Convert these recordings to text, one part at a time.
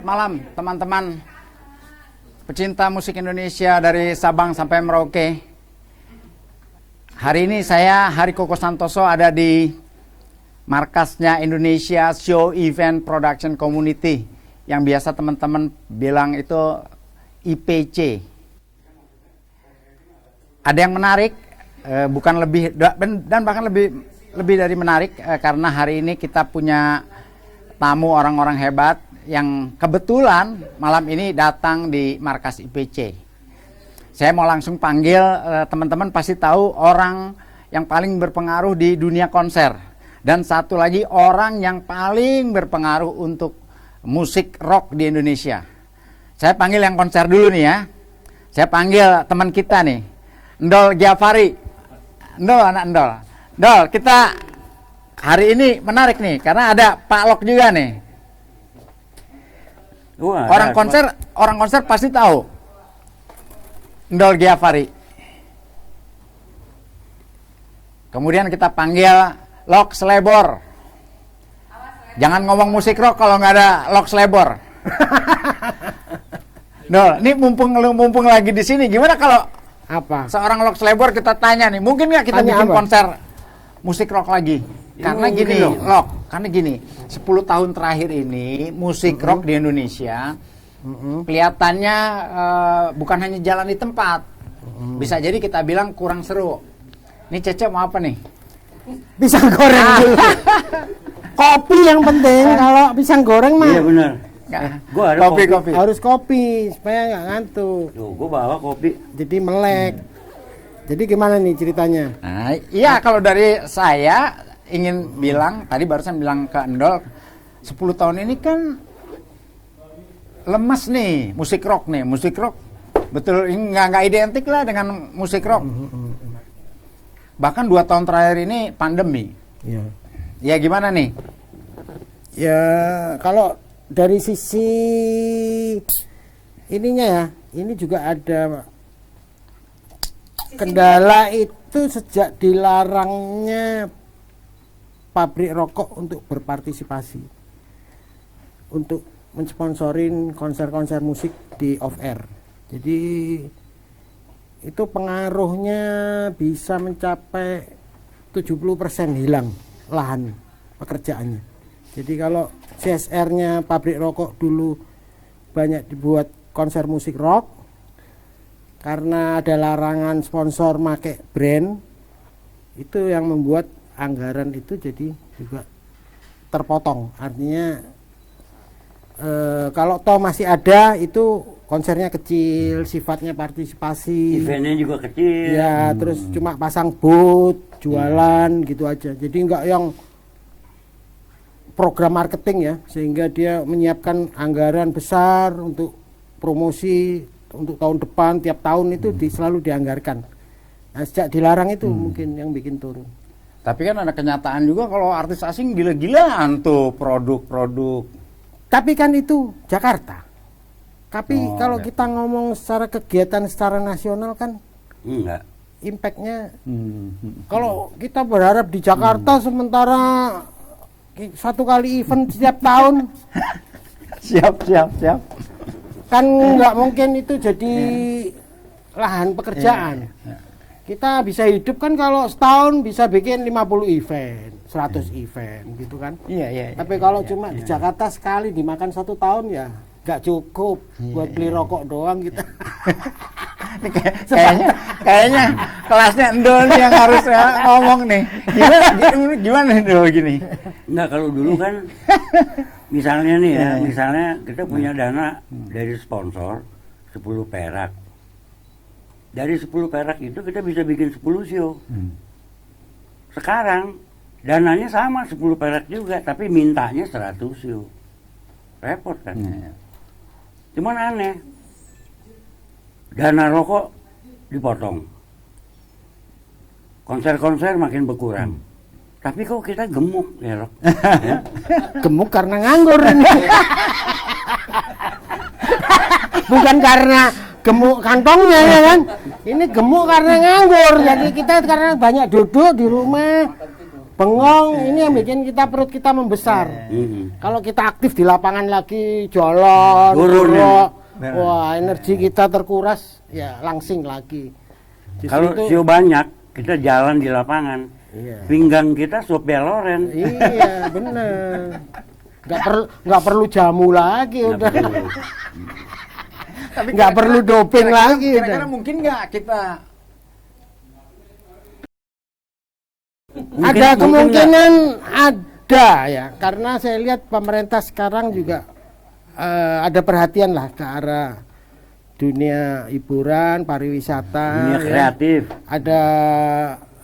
malam teman-teman pecinta musik Indonesia dari Sabang sampai Merauke. Hari ini saya, Hari Koko Santoso, ada di markasnya Indonesia Show Event Production Community, yang biasa teman-teman bilang itu IPC. Ada yang menarik, bukan lebih, dan bahkan lebih dari menarik, karena hari ini kita punya tamu orang-orang hebat yang kebetulan malam ini datang di markas IPC. Saya mau langsung panggil, teman-teman pasti tahu orang yang paling berpengaruh di dunia konser. Dan satu lagi orang yang paling berpengaruh untuk musik rock di Indonesia. Saya panggil yang konser dulu nih ya. Saya panggil teman kita nih, Ndol Giafari. Ndol, anak Ndol. Ndol, kita hari ini menarik nih, karena ada Pak Lok juga nih. Wah, Orang konser pasti tahu Ndol Giafari. Kemudian kita panggil Lok Slebor. Jangan ngomong musik rock kalau nggak ada Lok Slebor. Ndol, ini mumpung lagi di sini, gimana kalau apa? Seorang Lok Slebor kita tanya nih, mungkin nggak kita bikin konser musik rock lagi? Karena gini, Lok, karena gini, 10 tahun terakhir ini musik rock di Indonesia kelihatannya bukan hanya jalan di tempat. Bisa jadi kita bilang kurang seru. Ini Cece mau apa nih? Pisang goreng dulu. Kopi yang penting, kalau pisang goreng mah. Iya benar. Gua ada kopi. Harus kopi supaya nggak ngantuk. Tuh, gua bawa kopi. Jadi melek. Jadi gimana nih ceritanya? Nah, iya, kalau dari saya ingin bilang, tadi barusan bilang ke Ndol, 10 tahun ini kan lemas nih musik rock betul nggak identik lah dengan musik rock. Bahkan 2 tahun terakhir ini pandemi. Iya. Ya gimana nih? Ya kalau dari sisi ininya ya, ini juga ada kendala itu sejak dilarangnya pabrik rokok untuk berpartisipasi untuk mensponsorin konser-konser musik di off air. Jadi itu pengaruhnya bisa mencapai 70% hilang lahan pekerjaannya. Jadi kalau CSR-nya pabrik rokok dulu banyak dibuat konser musik rock, karena ada larangan sponsor make brand, itu yang membuat anggaran itu jadi juga terpotong. Artinya kalau toh masih ada, itu konsernya kecil, sifatnya partisipasi, eventnya juga kecil ya, terus cuma pasang booth, jualan gitu aja. Jadi enggak yang program marketing ya, sehingga dia menyiapkan anggaran besar untuk promosi untuk tahun depan, tiap tahun itu selalu dianggarkan. Nah, sejak dilarang itu mungkin yang bikin turun. Tapi kan ada kenyataan juga kalau artis asing gila-gilaan tuh produk-produk. Tapi kan itu Jakarta. Tapi kalau kita ngomong secara kegiatan secara nasional kan enggak. Impactnya kalau kita berharap di Jakarta sementara 1 kali event setiap tahun. Siap. Kan nggak mungkin itu jadi lahan pekerjaan. Kita bisa hidup kan kalau setahun bisa bikin 50 event, 100 event gitu kan. Iya. Tapi kalau cuma di Jakarta sekali dimakan 1 tahun ya nggak cukup buat beli rokok doang gitu. Kayaknya kelasnya Ndol nih yang harus ngomong nih. Gimana Ndol gini? Enggak, kalau dulu kan misalnya nih ya, misalnya kita punya dana dari sponsor 10 perak. Dari 10 perak itu kita bisa bikin 10 show. Sekarang dananya sama 10 perak juga, tapi mintanya 100 show. Repot kan? Cuman aneh, dana rokok dipotong, konser-konser makin berkurang. Tapi kok kita gemuk ya, Rok? Gemuk karena nganggur ini. Bukan karena gemuk kantongnya ya kan. Ini gemuk karena nganggur. Jadi kita karena banyak duduk di rumah, bengong ini yang bikin perut kita membesar. Kalau kita aktif di lapangan lagi, jalan, Turun, gerak, wah energi kita terkuras, ya langsing lagi. Justru Kalau itu- sio banyak, kita jalan di lapangan. Iya. Pinggang kita Sophia Loren. Iya bener. Nggak perlu jamu lagi Nggak udah. perlu. Tapi Nggak perlu doping lagi Kira-kira udah. mungkin nggak kita Mungkin- Ada mungkin kemungkinan ada ya, karena saya lihat pemerintah sekarang juga ada perhatian lah ke arah dunia hiburan, pariwisata, dunia ya. kreatif.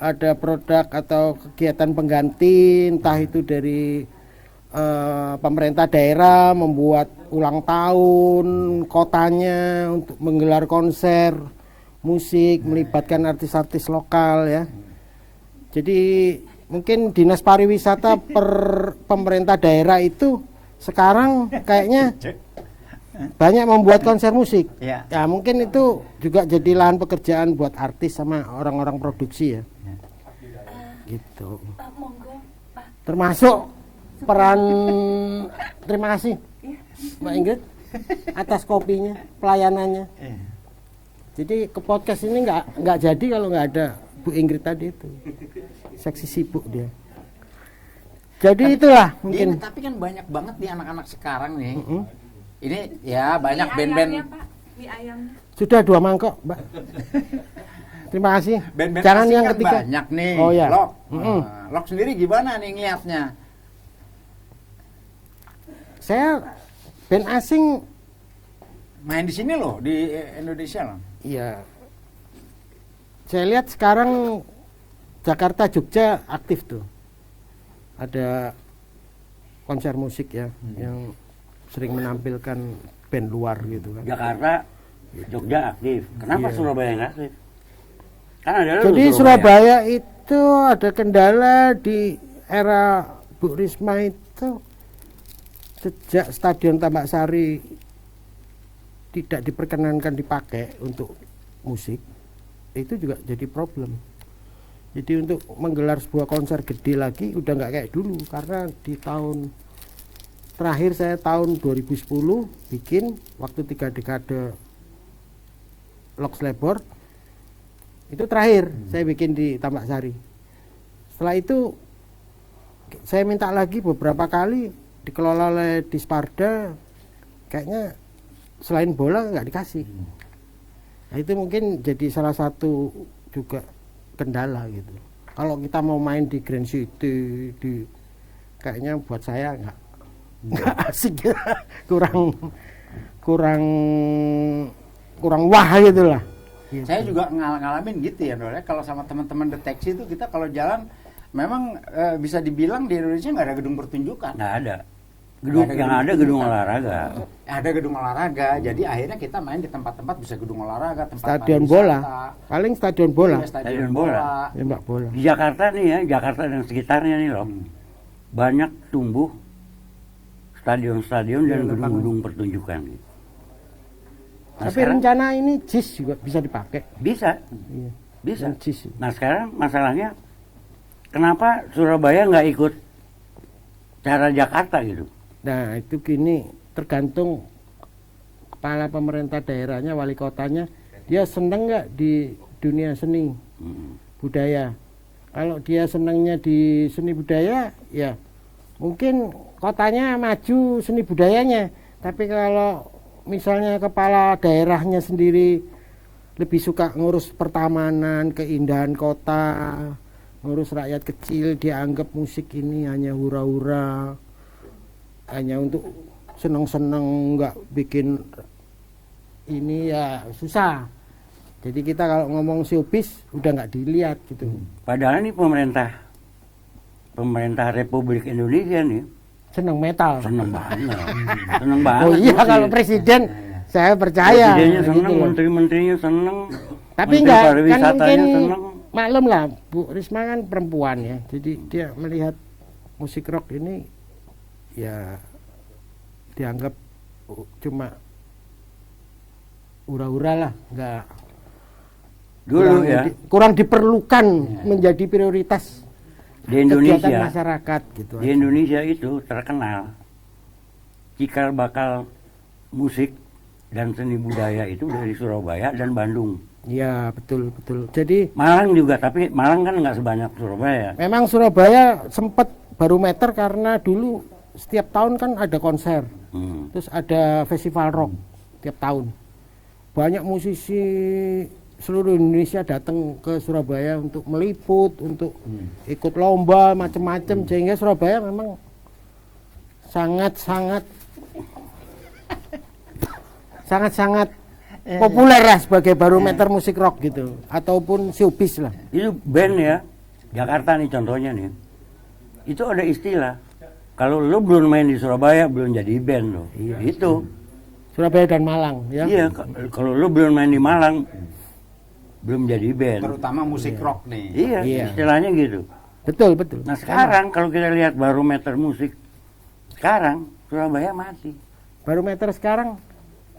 Ada produk atau kegiatan pengganti, entah itu dari pemerintah daerah membuat ulang tahun kotanya untuk menggelar konser musik melibatkan artis-artis lokal ya. Jadi mungkin dinas pariwisata pemerintah daerah itu sekarang kayaknya banyak membuat konser musik. Ya. Ya mungkin itu juga jadi lahan pekerjaan buat artis sama orang-orang produksi ya. Gitu. Monggo, Pak. Termasuk peran terima kasih Mbak Ingrid atas kopinya, pelayanannya. Jadi ke podcast ini nggak jadi kalau nggak ada Bu Ingrid tadi itu. Seksi sibuk dia. Jadi itulah mungkin. Tapi kan banyak banget nih anak-anak sekarang nih. Ini ya banyak Mie band-band ayamnya, Pak. Mie ayamnya. Sudah 2 mangkok, Mbak. Terima kasih. band-band Jangan asing yang kan ketiga. banyak nih. Oh ya. Lok. Lok sendiri gimana nih ngeliatnya? Saya band asing Main di sini loh, di Indonesia loh. ya. Saya lihat sekarang Jakarta Jogja aktif tuh. Ada konser musik ya yang sering menampilkan band luar gitu kan. Jakarta, Jogja aktif. Kenapa Iya. Surabaya nggak aktif? Kan ada dulu Jadi Surabaya itu ada kendala di era Bu Risma itu sejak Stadion Tambak Sari tidak diperkenankan dipakai untuk musik, itu juga jadi problem. Jadi untuk menggelar sebuah konser gede lagi udah nggak kayak dulu, karena di tahun terakhir saya tahun 2010 bikin waktu 3 dekade Lox Labor itu terakhir saya bikin di Tambak Sari. Setelah itu saya minta lagi beberapa kali dikelola oleh Disparda, kayaknya selain bola nggak dikasih. Nah, itu mungkin jadi salah satu juga kendala gitu. Kalau kita mau main di Grand City, kayaknya buat saya nggak asik ya. kurang wah gitu lah. Saya juga ngalamin gitu ya, Dol. Kalau sama teman-teman deteksi itu kita kalau jalan memang bisa dibilang di Indonesia nggak ada gedung pertunjukan. nggak ada. Gedung yang ada gedung olahraga. Ada gedung olahraga, jadi akhirnya kita main di tempat-tempat bisa gedung olahraga, tempat Stadion pariwisata. bola, paling stadion bola, Iya, Stadion bola. tembak bola. Di Jakarta nih ya, Jakarta dan sekitarnya nih loh, banyak tumbuh stadion-stadion dan gedung-gedung pertunjukan. Gitu. Nah, Tapi sekarang rencana ini JIS juga bisa dipakai. bisa, Iya. bisa. Dan JIS. Nah sekarang masalahnya, kenapa Surabaya nggak ikut cara Jakarta gitu? Nah itu gini, tergantung kepala pemerintah daerahnya, wali kotanya, dia seneng nggak di dunia seni budaya. Kalau dia senangnya di seni budaya, ya mungkin kotanya maju seni budayanya. Tapi kalau misalnya kepala daerahnya sendiri lebih suka ngurus pertamanan, keindahan kota, ngurus rakyat kecil, dia anggap musik ini hanya hura-hura, hanya untuk seneng-seneng, nggak bikin ini, ya susah. Jadi kita kalau ngomong showbiz udah nggak dilihat gitu. Padahal nih pemerintah Republik Indonesia nih Seneng metal. seneng banget, seneng banget. Oh iya musik. kalau presiden saya percaya. Presidennya seneng, gitu loh. menteri-menterinya seneng, Tapi menteri enggak, kan pariwisatanya mungkin seneng. maklum lah, Bu Risma kan perempuan ya. Jadi dia melihat musik rock ini ya dianggap cuma hura-hura lah, enggak Dulu ya, kurang diperlukan menjadi prioritas Di Indonesia, kegiatan masyarakat gitu. di Indonesia itu terkenal cikal bakal musik dan seni budaya itu dari Surabaya dan Bandung. Iya, betul betul. Jadi Malang juga, tapi Malang kan nggak sebanyak Surabaya. memang Surabaya sempat barometer karena dulu setiap tahun kan ada konser, terus ada festival rock tiap tahun. Banyak musisi seluruh Indonesia datang ke Surabaya untuk meliput, untuk ikut lomba macam-macam, sehingga Surabaya memang sangat-sangat populer lah sebagai barometer musik rock gitu, ataupun showbiz lah. Itu band ya, Jakarta nih contohnya nih. Itu ada istilah, kalau lu belum main di Surabaya belum jadi band lo. Itu. Surabaya dan Malang ya. Iya, kalau lu belum main di Malang belum jadi band. Terutama musik rock nih. Iya, Iya. istilahnya gitu. Betul betul. Nah sekarang kalau kita lihat barometer musik, sekarang Surabaya mati. Barometer sekarang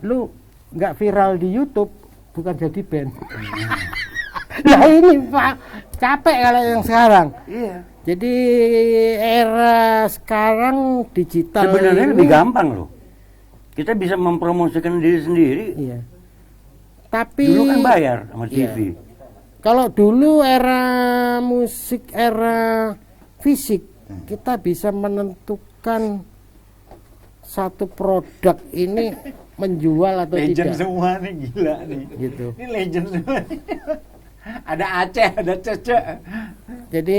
lu nggak viral di YouTube bukan jadi band. Nah ini Pak, capek kalau yang sekarang. Iya. Jadi era sekarang digital Sebenarnya ini- lebih gampang loh. Kita bisa mempromosikan diri sendiri. Iya. Tapi Dulu kan bayar sama TV. kalau dulu era musik, era fisik, kita bisa menentukan satu produk ini menjual atau Legend tidak. semua nih, gila nih. Gitu. Ini legend semua. Ada Aceh, ada Cece. Jadi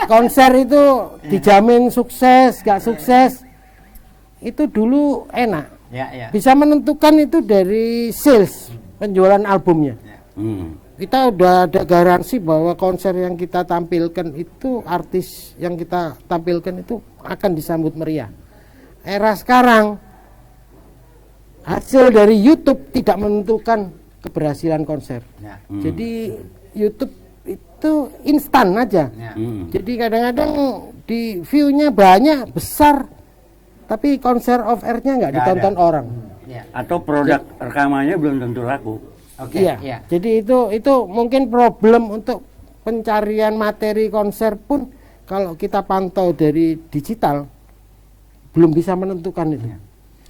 konser itu dijamin sukses, gak sukses. Itu dulu enak. Ya, ya. Bisa menentukan itu dari sales, penjualan albumnya. Kita udah ada garansi bahwa konser yang kita tampilkan itu, artis yang kita tampilkan itu akan disambut meriah. Era sekarang hasil dari YouTube tidak menentukan keberhasilan konser. Ya. Jadi YouTube itu instan aja. Ya. Jadi kadang-kadang di view-nya banyak, besar, tapi konser off air-nya nggak Nggak ditonton ada. orang. Ya. Atau produk rekamannya belum tentu laku. Oke. Iya. Ya. Jadi itu mungkin problem untuk pencarian materi konser pun kalau kita pantau dari digital belum bisa menentukan itu.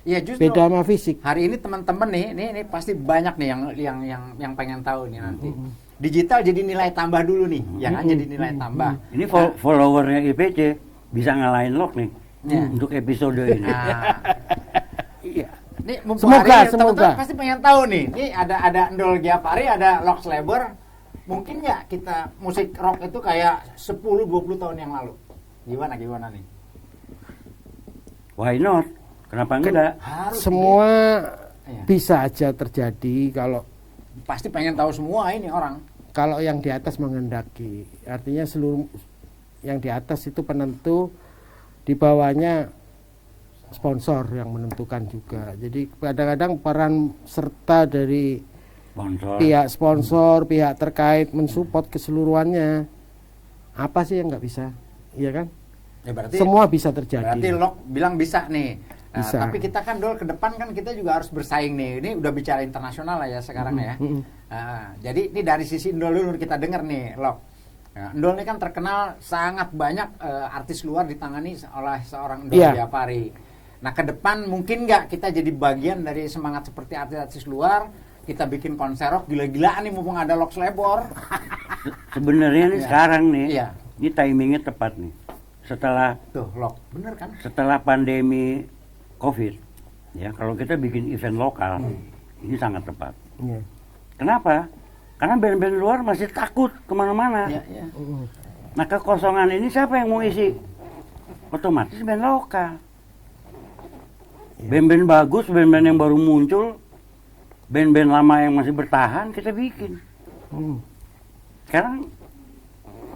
Iya, justru Beda sama fisik. hari ini teman-teman nih, ini pasti banyak nih yang pengen tahu nih nanti. Digital jadi nilai tambah dulu nih, ya kan, jadi nilai tambah. Ini followernya IPC bisa ngalahin Lok nih Ya. untuk episode ini. Nah, Iya. Ini mumpung Semoga, hari ini semoga. teman-teman pasti pengen tahu nih. Ini ada Ndol Giapari, ada Lox Labor. Mungkin nggak kita musik rock itu kayak 10-20 tahun yang lalu? Gimana nih? Why not? Kenapa enggak? Harus Semua Iya. bisa aja terjadi kalau pasti pengen tahu semua ini orang. yang di atas menghendaki. Artinya seluruh yang di atas itu penentu, di bawahnya sponsor yang menentukan juga. Jadi kadang-kadang peran serta dari Sponsor. pihak sponsor, pihak terkait mensupport keseluruhannya. Apa sih yang nggak bisa? Iya kan? Ya berarti Semua bisa terjadi. berarti Lok bilang bisa nih. Nah, Bisa. tapi kita kan Dol ke depan kan kita juga harus bersaing nih. Ini udah bicara internasional lah ya sekarang ya. Jadi ini dari sisi Ndol dulu kita dengar nih, Lok. Nah, Ndol ini kan terkenal sangat banyak artis luar ditangani oleh seorang Ndol Iya. Giapari. Nah, ke depan mungkin nggak kita jadi bagian dari semangat seperti artis-artis luar, kita bikin konser rock gila-gilaan nih mumpung ada Lox Labor. Sebenarnya nih Iya. sekarang nih, Iya. ini timingnya tepat nih. Setelah Tuh, Lok, bener kan? pandemi COVID, ya kalau kita bikin event lokal, ini sangat tepat. Iya. Kenapa? Karena band-band luar masih takut kemana-mana. Iya, iya. Nah kekosongan ini siapa yang mau isi? Otomatis band lokal. Band-band bagus, band-band yang baru muncul, band-band lama yang masih bertahan kita bikin. Sekarang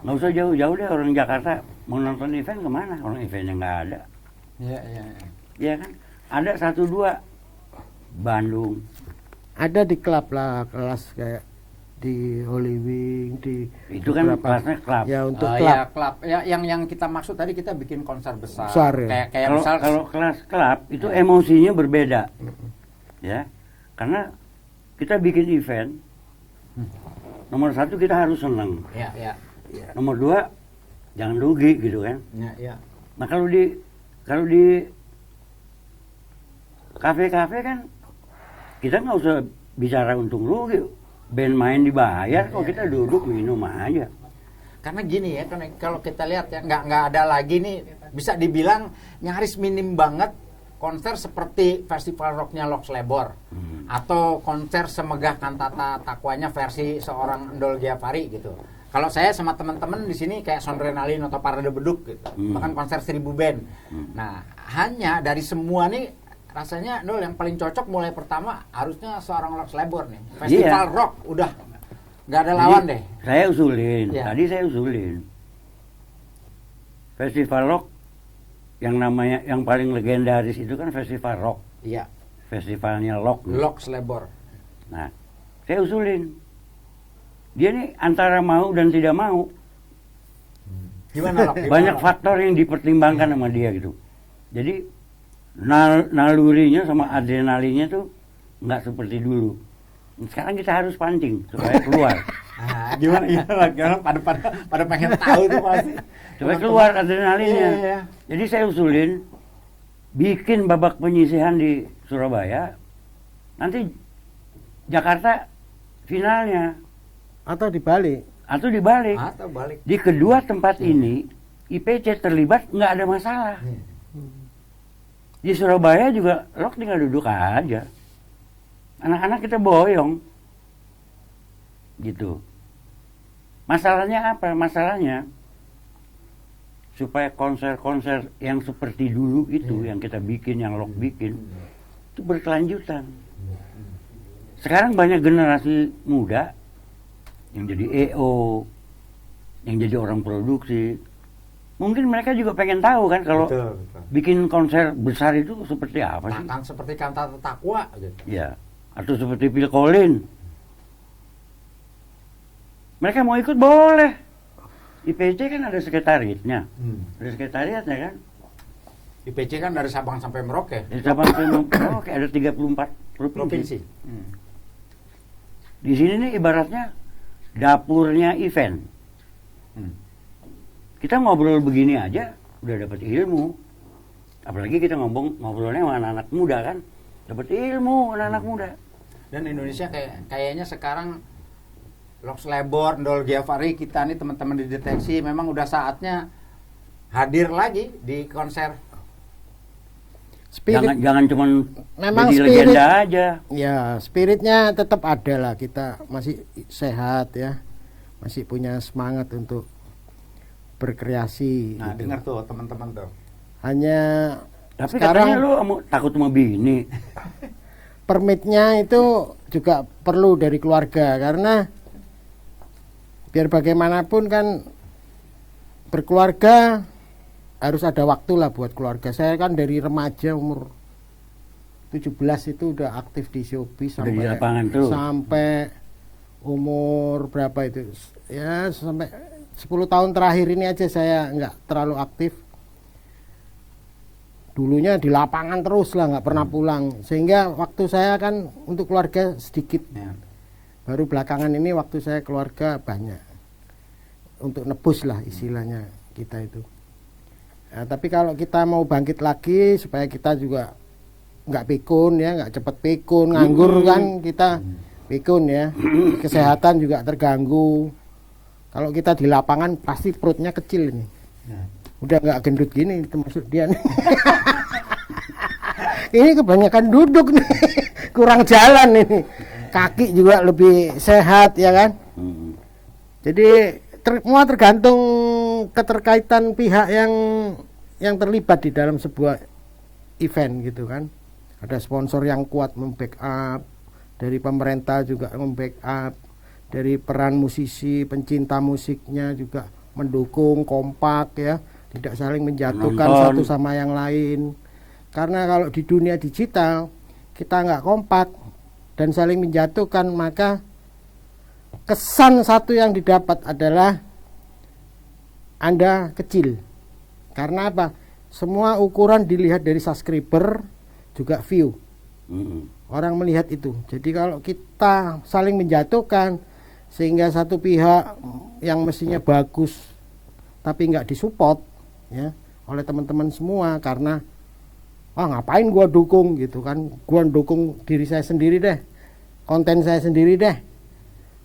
nggak usah jauh-jauh deh, orang Jakarta mau nonton event kemana? Orang eventnya nggak ada. Iya, iya, iya. Ya kan? Ada 1-2 Bandung. Ada di klub lah, kelas kayak di Holy Wing, di Itu kan beberapa- kelasnya klub. Ya untuk Oh, klub. ya, klub. Ya, yang kita maksud tadi kita bikin konser besar. Besar, ya. Kayak Kalau misal kalau kelas klub itu emosinya berbeda, ya, karena kita bikin event. Nomor 1 kita harus senang. ya, ya. Nomor 2 jangan rugi gitu kan. Ya. Nah kalau di kafe-kafe kan kita nggak usah bicara untung rugi, band main dibayar, kok kita duduk minum aja. Karena gini ya, kalau kita lihat ya nggak ada lagi nih, bisa dibilang nyaris minim banget konser seperti festival rocknya Lox Lebor atau konser semegah Kantata Takwanya versi seorang Endol Giafari gitu. Kalau saya sama teman-teman di sini kayak Sondrenalin atau Parade Beduk gitu, bahkan konser 1000 band. Nah, hanya dari semua nih rasanya Endol yang paling cocok mulai pertama harusnya seorang Lox Lebor nih. Festival rock udah nggak ada lawan deh. Saya usulin, Iya. tadi saya usulin festival rock yang namanya yang paling legendaris itu kan festival rock, Iya, festivalnya Lock. Lox Lebor. Nah, saya usulin dia nih antara mau dan tidak mau. Gimana Lox? Banyak faktor yang dipertimbangkan sama dia gitu. Jadi nalurinya sama adrenalinnya tuh nggak seperti dulu. Sekarang kita harus pancing supaya keluar. Nah, gimana pada pengen tahu tuh pasti. Supaya keluar adrenalinnya. Iya. Jadi saya usulin bikin babak penyisihan di Surabaya. Nanti Jakarta finalnya Atau dibalik. atau dibalik. Atau balik. Di kedua tempat ini IPC terlibat nggak ada masalah. Di Surabaya juga Lock tinggal duduk aja. Anak-anak kita boyong. Gitu. Masalahnya apa? Masalahnya supaya konser-konser yang seperti dulu itu yang kita bikin, yang Lock bikin itu berkelanjutan. Sekarang banyak generasi muda yang jadi EO, yang jadi orang produksi. Mungkin mereka juga pengen tahu kan kalau Betul. bikin konser besar itu seperti apa sih? Kan seperti Kantata Takwa gitu. Ya, atau seperti Phil Collins. Mereka mau ikut boleh. IPC kan ada sekretariatnya. Ada sekretariatnya kan? IPC kan dari Sabang sampai Merauke. Di Sabang sampai Merauke ada 34 provinsi. Provinsi. Di sini nih ibaratnya dapurnya event. Kita ngobrol begini aja udah dapat ilmu. Apalagi kita ngobrolnya sama anak-anak muda kan, dapat ilmu anak-anak muda. Dan Indonesia kayaknya sekarang Lox Lebor, Endol Giafari, kita nih teman-teman di Deteksi memang udah saatnya hadir lagi di konser. Spirit, Jangan cuman memang jadi spirit, legenda aja. ya spiritnya tetap ada lah, kita masih sehat ya, masih punya semangat untuk berkreasi. Nah, gitu. dengar tuh teman-teman tuh. Hanya Tapi sekarang katanya lu takut sama bini. permitnya itu juga perlu dari keluarga, karena biar bagaimanapun kan berkeluarga harus ada waktu lah buat keluarga. Saya kan dari remaja umur 17 itu udah aktif di showbiz Udah di lapangan tuh. sampai umur berapa itu ya, sampai 10 tahun terakhir ini aja saya nggak terlalu aktif. Dulunya di lapangan terus lah, nggak pernah pulang, sehingga waktu saya kan untuk keluarga sedikit. Ya. Baru belakangan ini waktu saya keluarga banyak untuk nebus lah istilahnya kita itu. Nah, tapi kalau kita mau bangkit lagi supaya kita juga nggak pikun ya, nggak cepet pikun, nganggur kan kita pikun ya, kesehatan juga terganggu. Kalau kita di lapangan pasti perutnya kecil ini. Udah nggak gendut gini termasuk dia nih. Ini kebanyakan duduk nih, kurang jalan ini. Kaki juga lebih sehat ya kan. Jadi semua tergantung keterkaitan pihak yang terlibat di dalam sebuah event gitu kan. Ada sponsor yang kuat membackup, dari pemerintah juga membackup, dari peran musisi, pencinta musiknya juga mendukung, kompak ya, tidak saling menjatuhkan satu sama yang lain. Karena kalau di dunia digital kita nggak kompak dan saling menjatuhkan, maka kesan satu yang didapat adalah Anda kecil. Karena apa? Semua ukuran dilihat dari subscriber juga view. Orang melihat itu. Jadi kalau kita saling menjatuhkan sehingga satu pihak yang mestinya bagus tapi nggak disupport ya oleh teman-teman semua, karena ngapain gua dukung gitu kan, gua dukung diri saya sendiri deh, konten saya sendiri deh,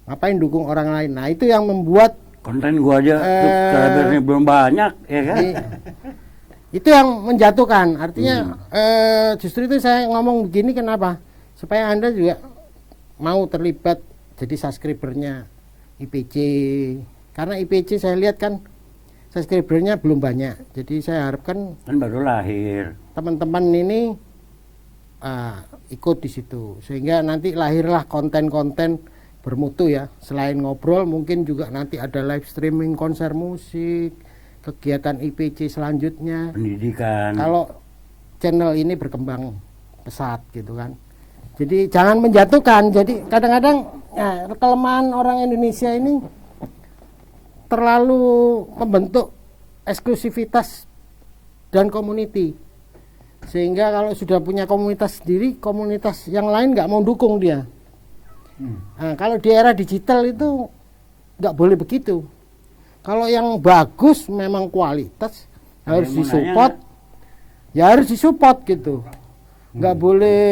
ngapain dukung orang lain. Nah itu yang membuat konten gua aja subscribernya belum banyak, ya kan? Itu yang menjatuhkan. Artinya justru itu saya ngomong begini kenapa? Supaya Anda juga mau terlibat jadi subscribernya IPC. Karena IPC saya lihat kan subscribernya belum banyak. Jadi saya harapkan Kan baru lahir. teman-teman ini ikut di situ. Sehingga nanti lahirlah konten-konten bermutu ya. Selain ngobrol mungkin juga nanti ada live streaming konser musik, kegiatan IPC selanjutnya. Pendidikan. Kalau channel ini berkembang pesat gitu kan. Jadi jangan menjatuhkan. Jadi kadang-kadang kelemahan orang Indonesia ini terlalu membentuk eksklusivitas dan community. Sehingga kalau sudah punya komunitas sendiri, komunitas yang lain nggak mau dukung dia. Nah, kalau di era digital itu nggak boleh begitu. Kalau yang bagus memang kualitas harus disupport, ya harus disupport gitu. Nggak boleh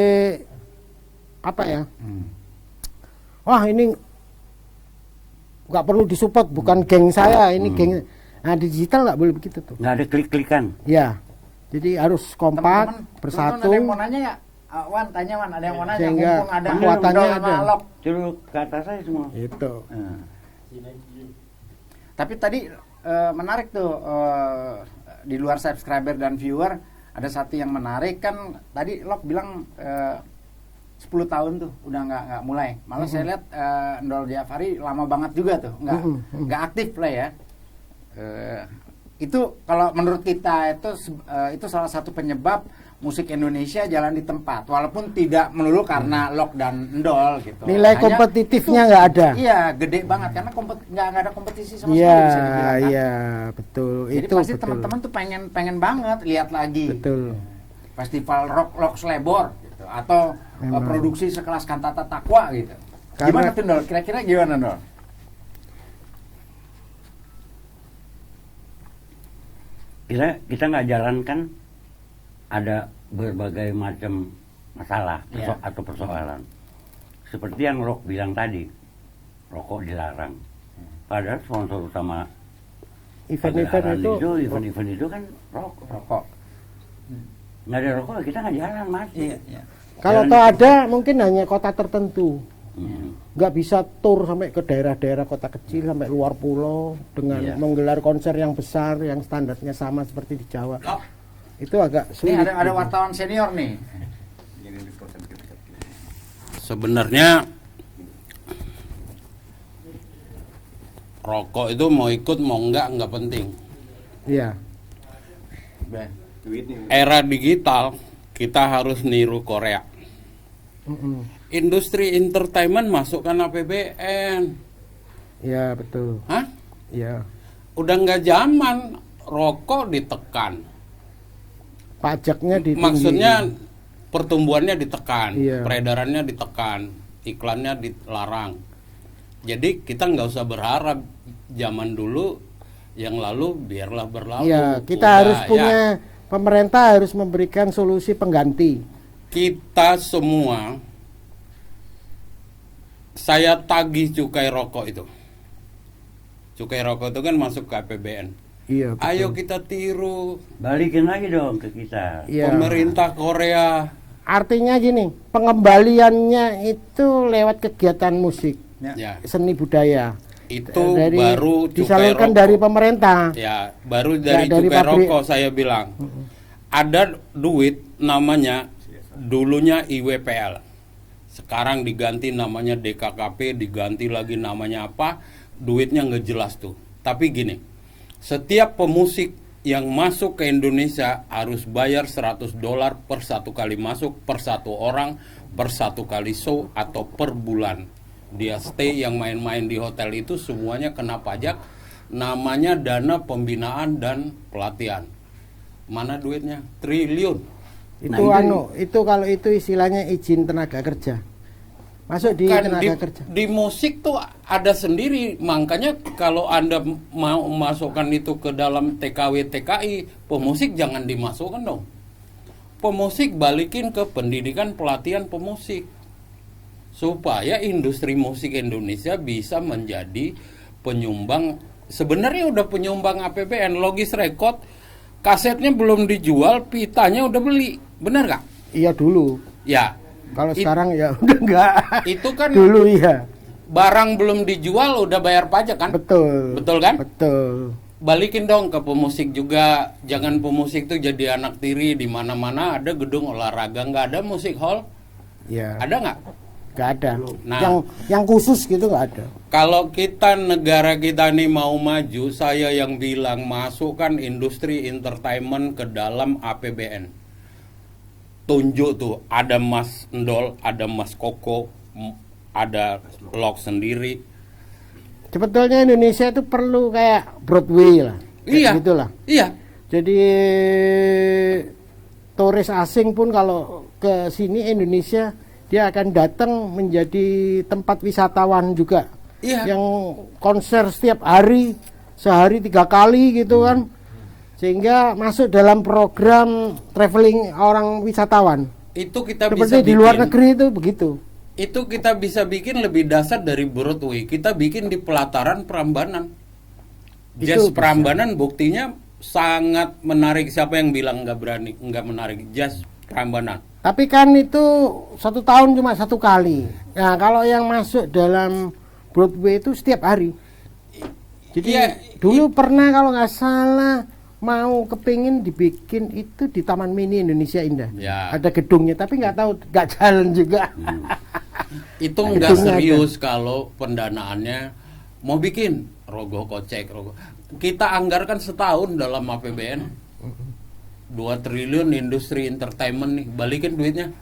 apa ya? Wah ini nggak perlu disupport, bukan geng saya, ini geng. Nah digital nggak boleh begitu tuh. Nggak ada klik-klikan. Ya, jadi harus kompak, Teman-teman, bersatu. ada yang mau nanya ya? Wan, tanya Wan, ada yang mau nanya? Sehingga Mumpung ada kekuatannya Ndol sama ada. Lok. Suruh ke atas saya semua. Itu. Nah. Tapi tadi menarik tuh di luar subscriber dan viewer ada satu yang menarik kan tadi Lok bilang 10 tahun tuh udah nggak mulai. Malah saya lihat Ndol Jafari lama banget juga tuh nggak aktif lah ya. Itu kalau menurut kita itu salah satu penyebab musik Indonesia jalan di tempat, walaupun tidak melulu karena Lok dan Ndol gitu. Nilai Hanya kompetitifnya itu- nggak ada. Iya, gede banget karena nggak ada kompetisi sama Iya, sekali bisa dibilang kan. iya, betul. Jadi Itu pasti betul. teman-teman tuh pengen banget lihat lagi Betul. festival rock Slebor gitu atau Memang. produksi sekelas Kantata Takwa gitu. Karena- Gimana tuh Ndol? Kira-kira gimana Ndol? Kita nggak jalankan, ada berbagai macam masalah Iya. atau persoalan. Seperti yang Rock bilang tadi, rokok dilarang. Padahal sponsor utama Event-event pagelaran itu event-event itu kan rokok. Rokok. Nggak ada rokok kita nggak jalan, Mas. Iya. kalau Jalan toh itu. ada mungkin hanya kota tertentu. Hmm. Nggak bisa tur sampai ke daerah-daerah kota kecil sampai luar pulau dengan Iya. menggelar konser yang besar yang standarnya sama seperti di Jawa. Itu agak Ini sulit. ada wartawan senior nih. Sebenarnya rokok itu mau ikut mau nggak penting. Iya. Era digital kita harus niru Korea. Industri entertainment masukkan APBN. Iya, betul. Hah? Iya. Udah nggak zaman rokok ditekan. Pajaknya ditinggiin. Maksudnya pertumbuhannya ditekan, Iya. peredarannya ditekan, iklannya dilarang. Jadi kita nggak usah berharap zaman dulu yang lalu biarlah berlalu. Iya, kita Udah, harus ya. punya, pemerintah harus memberikan solusi pengganti. Kita semua, saya tagih cukai rokok itu. Cukai rokok itu kan masuk ke APBN. Iya, betul. Ayo kita tiru Balikin lagi dong ke kita. Iya. pemerintah Korea. Artinya gini, pengembaliannya itu lewat kegiatan musik, Ya, seni budaya. itu baru cukai disalurkan rokok. dari pemerintah. Ya, baru dari dari cukai pabrik. rokok saya bilang. Ada duit namanya dulunya IWPL. Sekarang diganti namanya DKKP, diganti lagi namanya apa, duitnya nggak jelas tuh. Tapi gini, setiap pemusik yang masuk ke Indonesia harus bayar $100 per satu kali masuk, per satu orang, per satu kali show, atau per bulan. Dia stay, yang main-main di hotel itu semuanya kena pajak, namanya dana pembinaan dan pelatihan. Mana duitnya? Triliun. Itu Nah, itu kalau itu istilahnya izin tenaga kerja. masuk di Kan tenaga kerja. di musik tuh ada sendiri, makanya kalau Anda mau masukkan itu ke dalam TKW TKI, pemusik jangan dimasukkan dong. Pemusik balikin ke pendidikan pelatihan pemusik supaya industri musik Indonesia bisa menjadi penyumbang. Sebenarnya udah penyumbang APBN. Logis Record kasetnya belum dijual, pitanya udah beli, bener gak? Iya dulu. Ya. Kalau sekarang ya udah enggak. Itu kan Dulu iya. barang belum dijual udah bayar pajak kan? Betul. Betul kan? Betul. Balikin dong ke pemusik juga. Jangan pemusik tuh jadi anak tiri, di mana-mana ada gedung olahraga, nggak ada musik hall. Ya. Ada nggak? Nggak ada. Nah. Yang khusus gitu nggak ada. Kalau kita negara kita nih mau maju, saya yang bilang masukkan industri entertainment ke dalam APBN. Tunjuk tuh, ada Mas Endol, ada Mas Koko, ada Lok sendiri. Sebetulnya Indonesia itu perlu kayak Broadway lah. Iya. Gitulah. Iya. Jadi turis asing pun kalau ke sini Indonesia, dia akan datang menjadi tempat wisatawan juga. Iya. Yang konser setiap hari, sehari 3 kali gitu kan. Sehingga masuk dalam program traveling orang wisatawan. Itu kita Seperti bisa di luar bikin. negeri itu begitu. Itu kita bisa bikin lebih dasar dari Broadway. Kita bikin di pelataran Prambanan. Itu Jazz bisa. Prambanan buktinya sangat menarik. Siapa yang bilang nggak berani, nggak menarik? Jazz Prambanan. Tapi kan itu 1 tahun cuma 1 kali. Nah kalau yang masuk dalam Broadway itu setiap hari. Jadi Iya, dulu pernah kalau nggak salah mau kepingin dibikin itu di Taman Mini Indonesia Indah. Ya. Ada gedungnya, tapi nggak tahu, nggak jalan juga. Itu nggak Hitungnya serius kalau pendanaannya mau bikin rogoh kocek rogoh. Kita anggarkan setahun dalam APBN 2 triliun industri entertainment nih, balikin duitnya.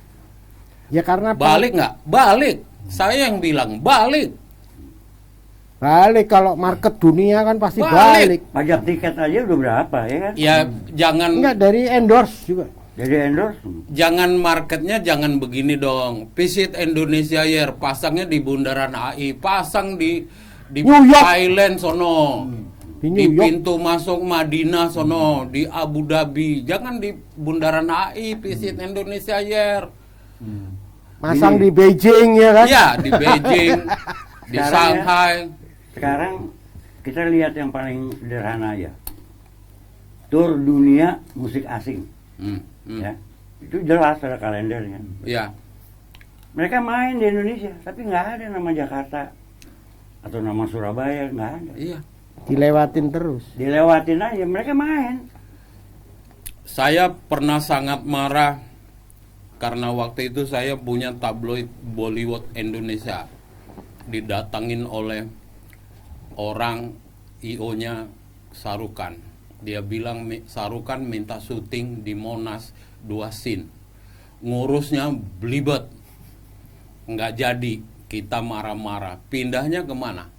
Ya karena Balik nggak? Balik. Saya yang bilang balik. balik kalau market dunia kan pasti balik. Balik. Pajak tiket aja udah berapa ya kan? Ya jangan Enggak dari endorse juga. Jadi endorse. jangan marketnya jangan begini dong. Visit Indonesia Air pasangnya di Bundaran AI, pasang di New York. Thailand sono. Di Di New York. pintu masuk Madinah sono, di Abu Dhabi. Jangan di Bundaran AI, Visit Indonesia Air. Masang di Beijing ya kan? Ya, di Beijing, di Sekarang ya. Shanghai. Sekarang kita lihat yang paling sederhana aja. Tur dunia musik asing, ya. Itu jelas ada kalendernya. Ya. Mereka main di Indonesia, tapi nggak ada nama Jakarta atau nama Surabaya, nggak ada. Iya. Dilewatin terus. Dilewatin aja, mereka main. Saya pernah sangat marah karena waktu itu saya punya tabloid Bollywood Indonesia, didatangin oleh orang IO-nya Sarukan. Dia bilang Sarukan minta syuting di Monas 2 scene. Ngurusnya belibet. Nggak jadi. Kita marah-marah. Pindahnya kemana?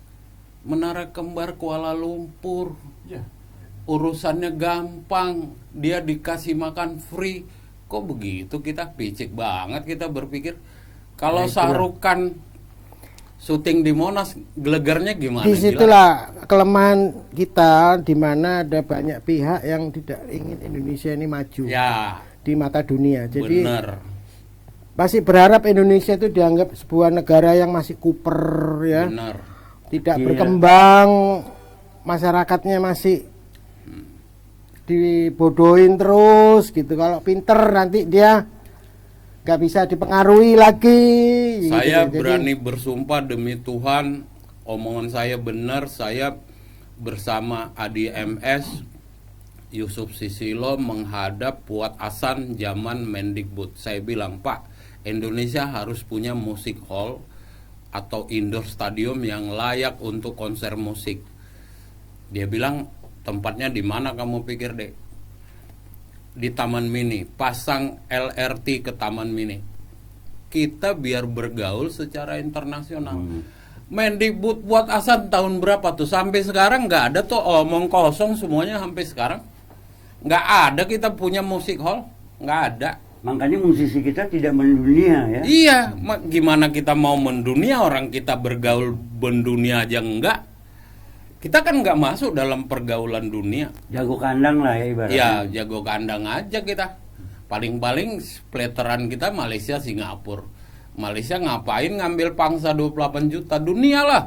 Menara Kembar Kuala Lumpur. Urusannya gampang. Dia dikasih makan free. Kok begitu? Kita picik banget kita berpikir. Kalau Sarukan syuting di Monas, gelegarnya gimana? Disitulah kelemahan kita, di mana ada banyak pihak yang tidak ingin Indonesia ini maju Ya, di mata dunia. Jadi bener. masih berharap Indonesia itu dianggap sebuah negara yang masih kuper ya, Bener. tidak Iya. berkembang, masyarakatnya masih dibodohin terus gitu. Kalau pinter nanti dia nggak bisa dipengaruhi lagi. Saya gitu. Jadi, berani bersumpah demi Tuhan, omongan saya benar. Saya bersama Adi MS, Yusuf Sisilo menghadap Fuad Hasan zaman Mendikbud. Saya bilang, Pak, Indonesia harus punya musik hall atau indoor stadium yang layak untuk konser musik. Dia bilang, tempatnya di mana kamu pikir, Dek? Di Taman Mini, pasang LRT ke Taman Mini. Kita biar bergaul secara internasional. Mendikbud Fuad Hasan tahun berapa tuh? Sampai sekarang nggak ada tuh, omong kosong semuanya sampai sekarang. Nggak ada kita punya musik hall, nggak ada. Makanya musisi kita tidak mendunia ya. Iya, gimana kita mau mendunia, orang kita bergaul mendunia aja enggak. Kita kan nggak masuk dalam pergaulan dunia. Jago kandang lah ya ibaratnya. Ya, jago kandang aja kita. Paling-paling spleteran kita Malaysia, Singapura. Malaysia ngapain ngambil pangsa 28 juta? Dunia lah.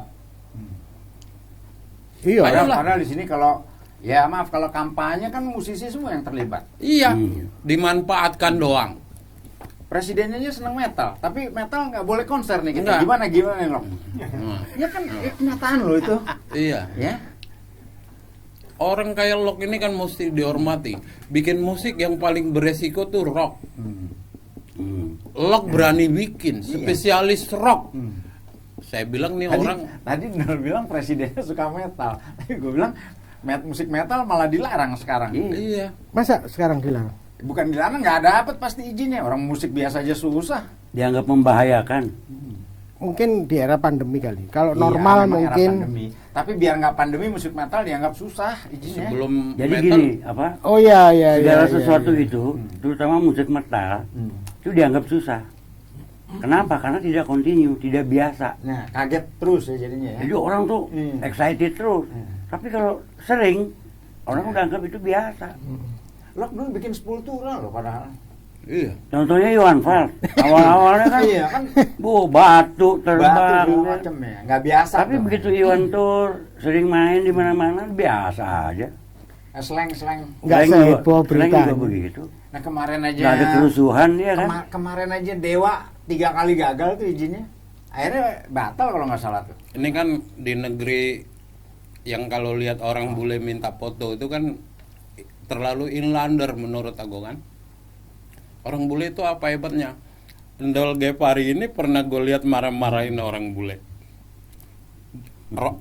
Iya. Ayo. Padahal di sini kalau ya maaf kalau kampanye kan musisi semua yang terlibat. Iya, dimanfaatkan doang. Presidennya aja seneng metal, tapi metal nggak boleh konser nih Nggak. kita. Gimana loh? Nah, Ya kan kenyataan loh itu. iya. Ya. Orang kayak Lok ini kan mesti dihormati. Bikin musik yang paling beresiko tuh rock. Lok berani bikin, spesialis rock. Saya bilang nih orang Tadi Nol bilang presidennya suka metal. Tapi gue bilang musik metal malah dilarang sekarang. iya. Masa sekarang dilarang? Bukan dilarang, nggak dapat pasti izinnya. Orang musik biasa aja susah. Dianggap membahayakan. Mungkin di era pandemi kali. Kalau Iya, normal memang era mungkin. pandemi. Tapi biar nggak pandemi musik metal dianggap susah izinnya. Sebelum Jadi metal, gini, apa? Oh iya iya. Segala iya, sesuatu iya. itu, terutama musik metal, itu dianggap susah. Kenapa? Karena tidak kontinu, tidak biasa. Nah, kaget terus ya jadinya ya. Jadi orang tuh excited terus. Tapi kalau sering, orang udah anggap itu biasa. Lok dulu bikin Sepultura loh padahal. iya. Contohnya Iwan Fals. Awal-awalnya kan, Iya kan batu batu terbang. segala macam ya. Nggak biasa. Tapi tuh. begitu Iwan tur, sering main di mana-mana, biasa aja. Slang-slang. Nggak Selain juga- seheboh selain beritanya. juga begitu. Nah kemarin aja Nggak ada kerusuhan ya kan? kemarin aja Dewa 3 kali gagal tuh izinnya. Akhirnya batal kalau nggak salah tuh. Ini kan di negeri yang kalau lihat orang bule minta foto itu kan terlalu inlander menurut aku kan. Orang bule itu apa hebatnya? Endol Gepari ini pernah gue lihat marah-marahin orang bule.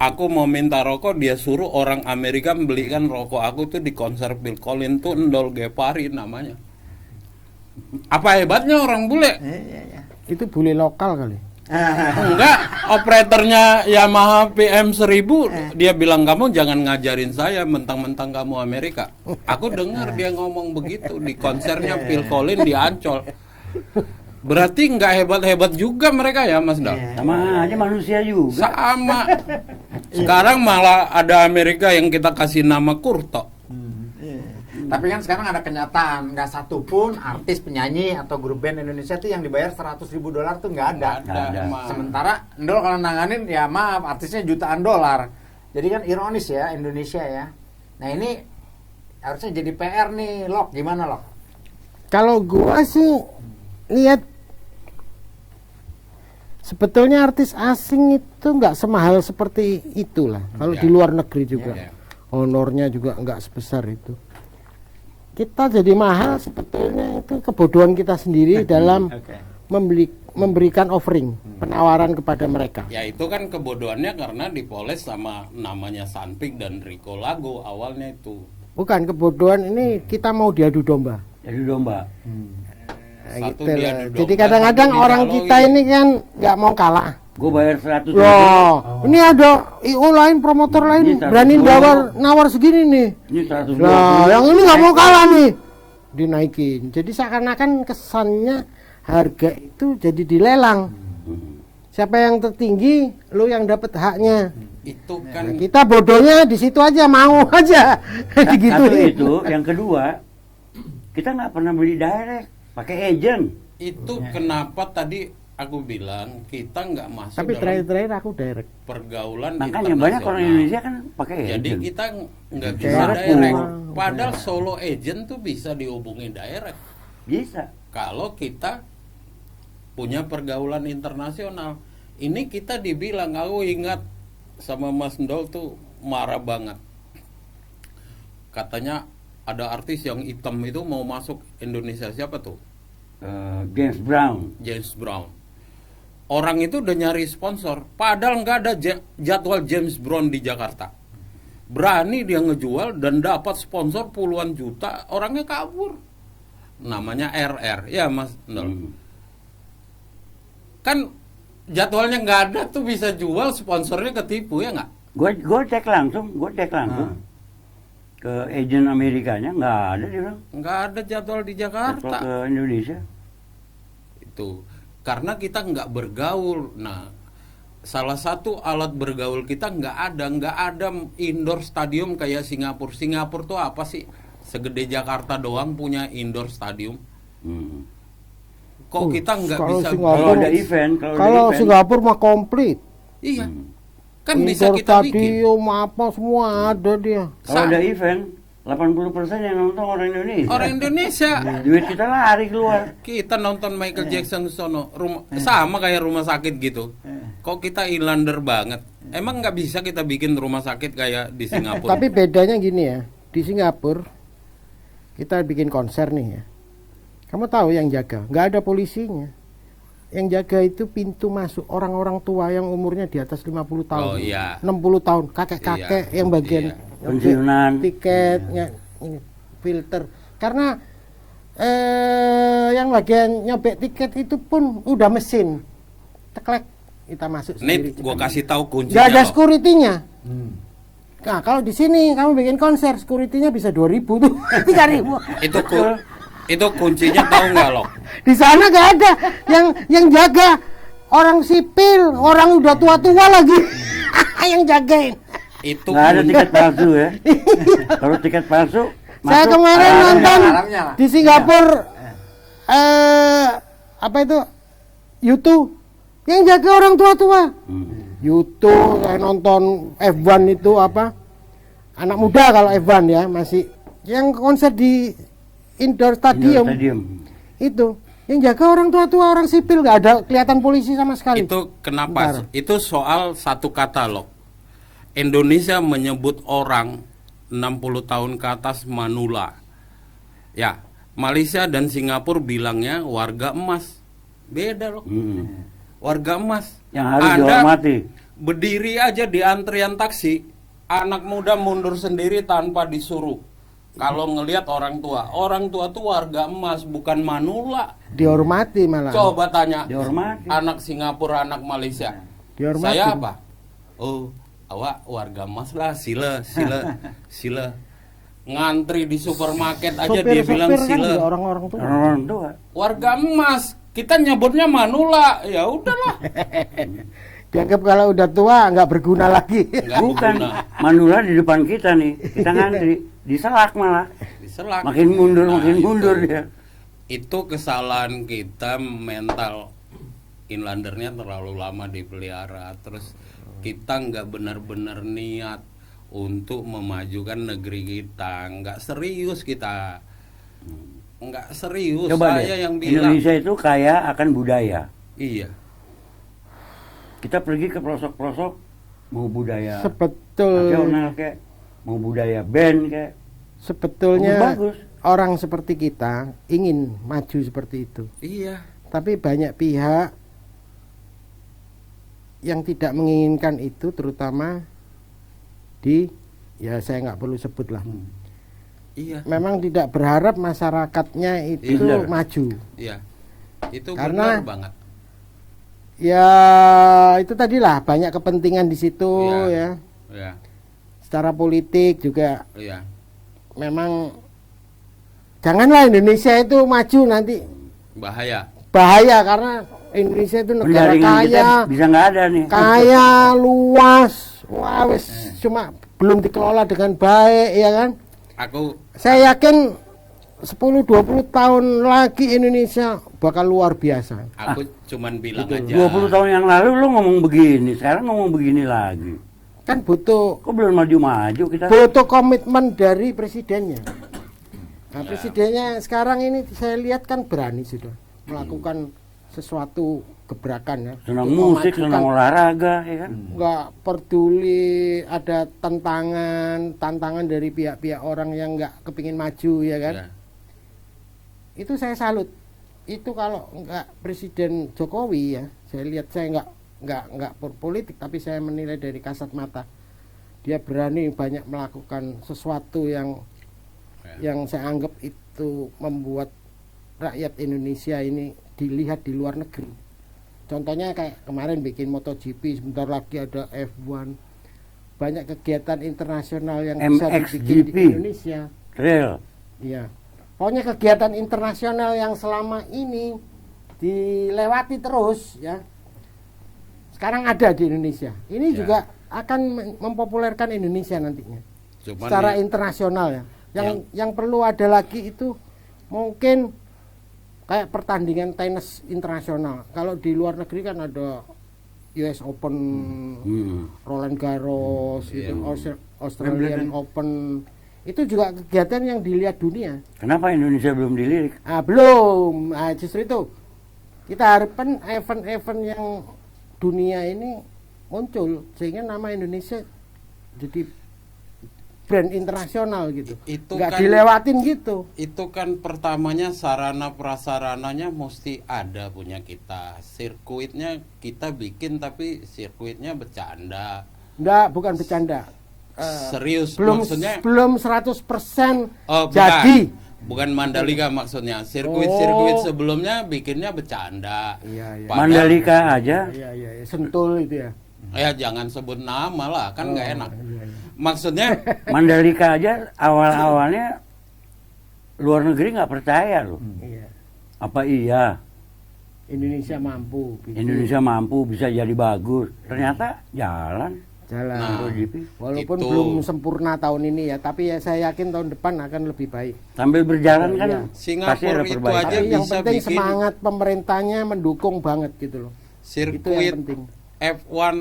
Aku mau minta rokok, dia suruh orang Amerika belikan rokok aku tuh di konser Phil Collins tuh Endol Gepari namanya. Apa hebatnya orang bule? Iya. Itu bule lokal kali. Enggak, operatornya Yamaha PM1000 dia bilang kamu jangan ngajarin saya mentang-mentang kamu Amerika. Aku dengar dia ngomong begitu di konsernya Phil Collins di Ancol. Berarti nggak hebat-hebat juga mereka ya Mas Dal? Sama aja manusia juga. Sama. Sekarang malah ada Amerika yang kita kasih nama Kurto. Tapi kan sekarang ada kenyataan, nggak satu pun artis, penyanyi atau grup band Indonesia tuh yang dibayar $100.000 tuh nggak ada. Nggak ada. Sementara Endol kalau nanganin ya maaf artisnya jutaan dolar. Jadi kan ironis ya Indonesia ya. Nah ini harusnya jadi PR nih Lok, gimana Lok? Kalau gua sih lihat sebetulnya artis asing itu nggak semahal seperti itulah. Kalau Ya. di luar negeri juga Ya. honornya juga nggak sebesar itu. Kita jadi mahal sebetulnya itu kebodohan kita sendiri dalam memberikan offering, penawaran kepada mereka. Ya itu kan kebodohannya karena dipoles sama namanya Sunpik dan Rico Lago awalnya itu. Bukan kebodohan ini, kita mau diadu domba. Jadi domba. Nah, Satu gitu diadu loh. domba, Jadi kadang-kadang satu orang dicaloin. kita ini kan nggak mau kalah. Gue bayar 100 Loh, ini ada IO lain, promotor lain Ini berani 120. nawar segini nih. Ini 120. Lah, yang ini nggak mau kalah nih, dinaikin. Jadi seakan-akan kesannya harga itu jadi dilelang. Siapa yang tertinggi, lu yang dapat haknya. Itu Nah, kan kita bodohnya di situ aja, mau aja Satu digituin. itu, yang kedua, kita nggak pernah beli direct, pakai agent. itu kenapa tadi aku bilang kita nggak masuk Tapi dalam terakhir-terakhir aku direct. pergaulan Makanya banyak orang internasional. Indonesia kan pakai Jadi agent. kita nggak bisa Direct direct. kurang. Padahal solo agent tuh bisa dihubungi direct. Bisa. Kalau kita punya pergaulan internasional. Ini kita dibilang, aku ingat sama Mas Ndol tuh marah banget. Katanya ada artis yang hitam itu mau masuk Indonesia, siapa tuh? James Brown. James Brown. Orang itu udah nyari sponsor, padahal nggak ada jadwal James Brown di Jakarta. Berani dia ngejual dan dapat sponsor puluhan juta, orangnya kabur. Namanya RR, ya Mas Ndol. Kan jadwalnya nggak ada tuh bisa jual, sponsornya ketipu ya nggak? Gue cek langsung, ke agent Amerikanya nggak ada dia bilang. Nggak ada jadwal di Jakarta. Ke Indonesia. Itu karena kita nggak bergaul. Nah, salah satu alat bergaul kita nggak ada indoor stadium kayak Singapura. Singapura tuh apa sih? Segede Jakarta doang punya indoor stadium. Kok kita nggak kalau bisa? Singapura- Kalau ada event, Kalau Singapura mah komplit. Iya, kan bisa Indoor kita bikin. stadium apa semua ada dia. kalau Sama. ada event 80% yang nonton orang Indonesia. Orang Indonesia. Duit kita lari keluar. Kita nonton Michael Jackson sono, sama kayak rumah sakit gitu. Kok kita inlander banget? Emang nggak bisa kita bikin rumah sakit kayak di Singapura? Tapi bedanya gini ya, di Singapura kita bikin konser nih ya. Kamu tahu yang jaga? Nggak ada polisinya. Yang jaga itu pintu masuk orang-orang tua yang umurnya di atas 50 tahun. Oh, iya. 60 tahun, kakek-kakek Iya, yang bagian iya. Pensiunan. tiketnya, filter. Karena yang bagian nyobek tiket itu pun udah mesin. Teklek, kita masuk Nih, sendiri. gua kasih tahu kuncinya. Nggak ada loh. security-nya. Nah, kalau di sini kamu bikin konser, security-nya bisa 2.000 tuh, 3.000. Itu kuncinya tahu nggak lo? Di sana nggak ada yang jaga, orang sipil, orang udah tua-tua lagi yang jagain. Itu Nggak ada tiket palsu ya. Kalau tiket palsu, Saya masuk, kemarin ada nonton alarmnya lah. di Singapura apa itu YouTube yang jaga orang tua-tua. YouTube saya nonton F1 itu apa? Anak muda kalau F1 ya masih yang konser di indoor stadium. Itu yang jaga orang tua-tua, orang sipil, nggak ada kelihatan polisi sama sekali. Itu kenapa? Bentar. Itu soal satu kata loh. Indonesia menyebut orang 60 tahun ke atas manula. Ya, Malaysia dan Singapura bilangnya warga emas. Beda loh. Warga emas. Yang harus dihormati. Berdiri aja di antrian taksi, anak muda mundur sendiri tanpa disuruh. Kalau ngelihat orang tua tuh warga emas, bukan manula. Dihormati malah. Coba tanya Dihormati. anak Singapura, anak Malaysia. Dihormati. Saya apa? Oh, awak warga emas lah, sila. Ngantri di supermarket aja dia bilang Sopir kan sila. juga orang-orang tua. Orang tua. Warga emas, kita nyebutnya manula. Ya udahlah. Dianggap kalau udah tua nggak berguna lagi. Nggak Bukan. berguna. Manula di depan kita nih. Kita ngantri. Diselak malah. Diselak. Makin mundur, Nah, makin mundur itu. dia. Itu kesalahan kita mental. Inlandernya terlalu lama dipelihara. Terus kita nggak benar-benar niat untuk memajukan negeri kita. Nggak serius kita. Nggak serius. Coba Saya deh. yang bilang. Indonesia itu kaya akan budaya. Iya. Kita pergi ke pelosok-pelosok mau budaya Sebetul. nasional kayak mau budaya band kayak Sebetulnya bagus. orang seperti kita ingin maju seperti itu. Iya. Tapi banyak pihak yang tidak menginginkan itu, terutama di, ya saya nggak perlu sebut lah. Iya. Memang tidak berharap masyarakatnya itu Benar. maju. Iya. Itu Karena- benar banget. Ya itu tadilah banyak kepentingan di situ Iya. ya. Iya. Secara politik juga Iya. memang janganlah Indonesia itu maju nanti Bahaya. bahaya, karena Indonesia itu negara Penjaringan kita kaya, bisa nggak ada nih. kaya luas, wah wes cuma belum dikelola dengan baik ya kan. Aku Saya yakin 10-20 tahun lagi Indonesia bakal luar biasa. cuman bilang aja. 20 tahun yang lalu lu ngomong begini, sekarang ngomong begini lagi. Kan butuh Kok belum maju-maju kita? komitmen dari presidennya. Nah, presidennya sekarang ini saya lihat kan berani sudah melakukan sesuatu gebrakan ya. Senang Untuk musik, memajukan. senang olahraga, ya kan? Nggak peduli ada tantangan dari pihak-pihak orang yang nggak kepingin maju ya kan. Ya. Itu saya salut. Itu kalau nggak Presiden Jokowi ya, saya lihat, saya nggak politik, tapi saya menilai dari kasat mata. Dia berani banyak melakukan sesuatu yang saya anggap itu membuat rakyat Indonesia ini dilihat di luar negeri. Contohnya kayak kemarin bikin MotoGP, sebentar lagi ada F1. banyak kegiatan internasional yang bisa dibikin di MXGP. Indonesia. Trail. Iya. Pokoknya kegiatan internasional yang selama ini dilewati terus ya. Sekarang ada di Indonesia. Ini Ya. juga akan mempopulerkan Indonesia nantinya. Cuman Secara ya, internasional ya. Yang perlu ada lagi itu mungkin kayak pertandingan tenis internasional. Kalau di luar negeri kan ada US Open, Roland Garros, Iya. gitu, Australian Open. Itu juga kegiatan yang dilihat dunia. Kenapa Indonesia belum dilirik? Belum. Justru itu kita harapkan event-event yang dunia ini muncul sehingga nama Indonesia jadi brand internasional gitu. Itu Nggak kan- dilewatin gitu. itu kan pertamanya sarana prasarananya mesti ada punya kita. Sirkuitnya kita bikin tapi sirkuitnya bercanda. Enggak, bukan bercanda. Serius Belum maksudnya. belum 100% Oh, bukan. jadi. Bukan Mandalika maksudnya. Sirkuit-sirkuit Oh. sebelumnya bikinnya bercanda. Iya, iya. Padahal- Mandalika aja. Iya, iya, iya. Sentul itu ya. Ya jangan sebut nama lah, kan nggak enak. Iya, iya. Maksudnya Mandalika aja awal-awalnya luar negeri nggak percaya loh. Iya. Apa iya Indonesia mampu bikin Indonesia mampu bisa jadi bagus? Ternyata jalan. jalan. Nah, MotoGP. Walaupun itu. belum sempurna tahun ini ya, tapi ya saya yakin tahun depan akan lebih baik. Sambil berjalan kan Iya. Singapura pasti ada itu perbaikan. aja Tapi yang bisa penting bikin semangat pemerintahnya mendukung banget gitu loh. Itu yang sirkuit penting. F1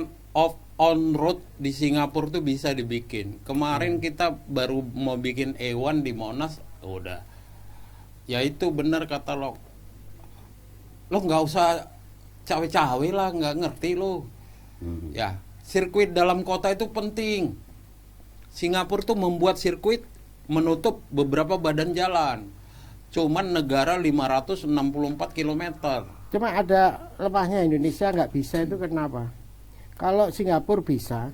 on road di Singapura tuh bisa dibikin. Kemarin kita baru mau bikin E1 di Monas, udah. Ya itu benar kata lo. Lo nggak usah cawe-cawe lah, nggak ngerti lo. Ya, sirkuit dalam kota itu penting. Singapura tuh membuat sirkuit menutup beberapa badan jalan. Cuman negara 564 km. Cuma ada lemahnya Indonesia nggak bisa itu kenapa? Kalau Singapura bisa,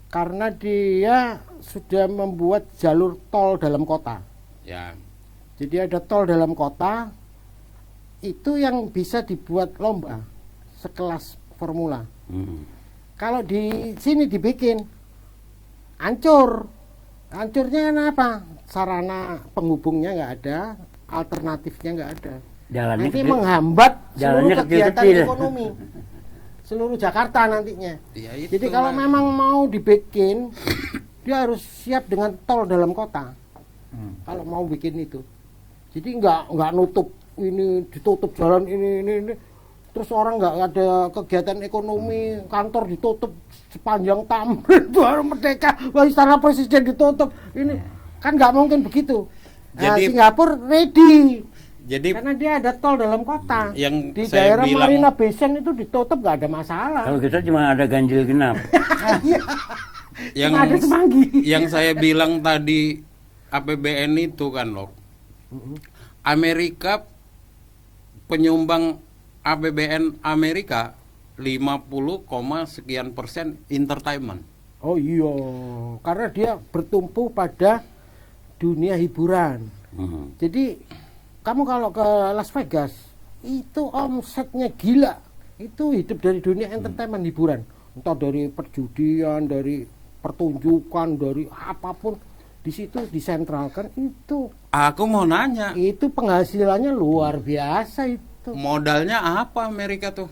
karena dia sudah membuat jalur tol dalam kota. Ya, Jadi ada tol dalam kota, itu yang bisa dibuat lomba sekelas formula. Kalau di sini dibikin hancur. Hancurnya kenapa? Sarana penghubungnya nggak ada, alternatifnya nggak ada. Jalannya Nanti kecil. menghambat seluruh Jalannya kegiatan kecil-kecil. ekonomi seluruh Jakarta nantinya. ya itu Jadi kalau lah. memang mau dibikin, dia harus siap dengan tol dalam kota. Kalau mau bikin itu, jadi nggak nutup ini, ditutup jalan ini. Terus orang nggak ada kegiatan ekonomi, kantor ditutup sepanjang Tamrin, Baru Merdeka, Istana Presiden ditutup. Ini kan nggak mungkin begitu. Jadi- Singapura ready. Jadi Karena dia ada tol dalam kota. Yang Di saya daerah bilang- Marina Bay Sands itu ditutup nggak ada masalah. Kalau kita cuma ada ganjil genap. yang Cuma ada semanggi. yang saya bilang tadi APBN itu kan loh. Amerika penyumbang APBN Amerika 50, sekian persen entertainment. Oh iya, karena dia bertumpu pada dunia hiburan. Jadi kamu kalau ke Las Vegas itu omsetnya gila. Itu hidup dari dunia entertainment hiburan. Entah dari perjudian, dari pertunjukan, dari apapun di situ disentralkan itu Aku mau nanya, penghasilannya luar biasa itu. modalnya apa Amerika tuh?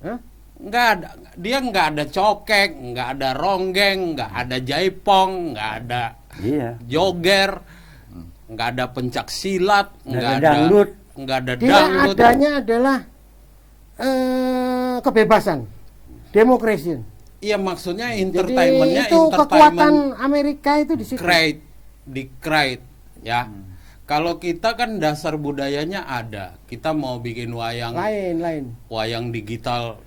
Hah? Nggak ada, dia nggak ada cokek, nggak ada ronggeng, nggak ada jaipong, nggak ada Iya. joger, nggak ada pencak silat, Nggak ada dangdut. nggak ada Dia dangdut. adanya adalah kebebasan, demokrasi. Iya maksudnya Jadi entertainmentnya itu kekuatan entertainment Amerika itu di situ. create ya. Kalau kita kan dasar budayanya ada, kita mau bikin Lain. wayang digital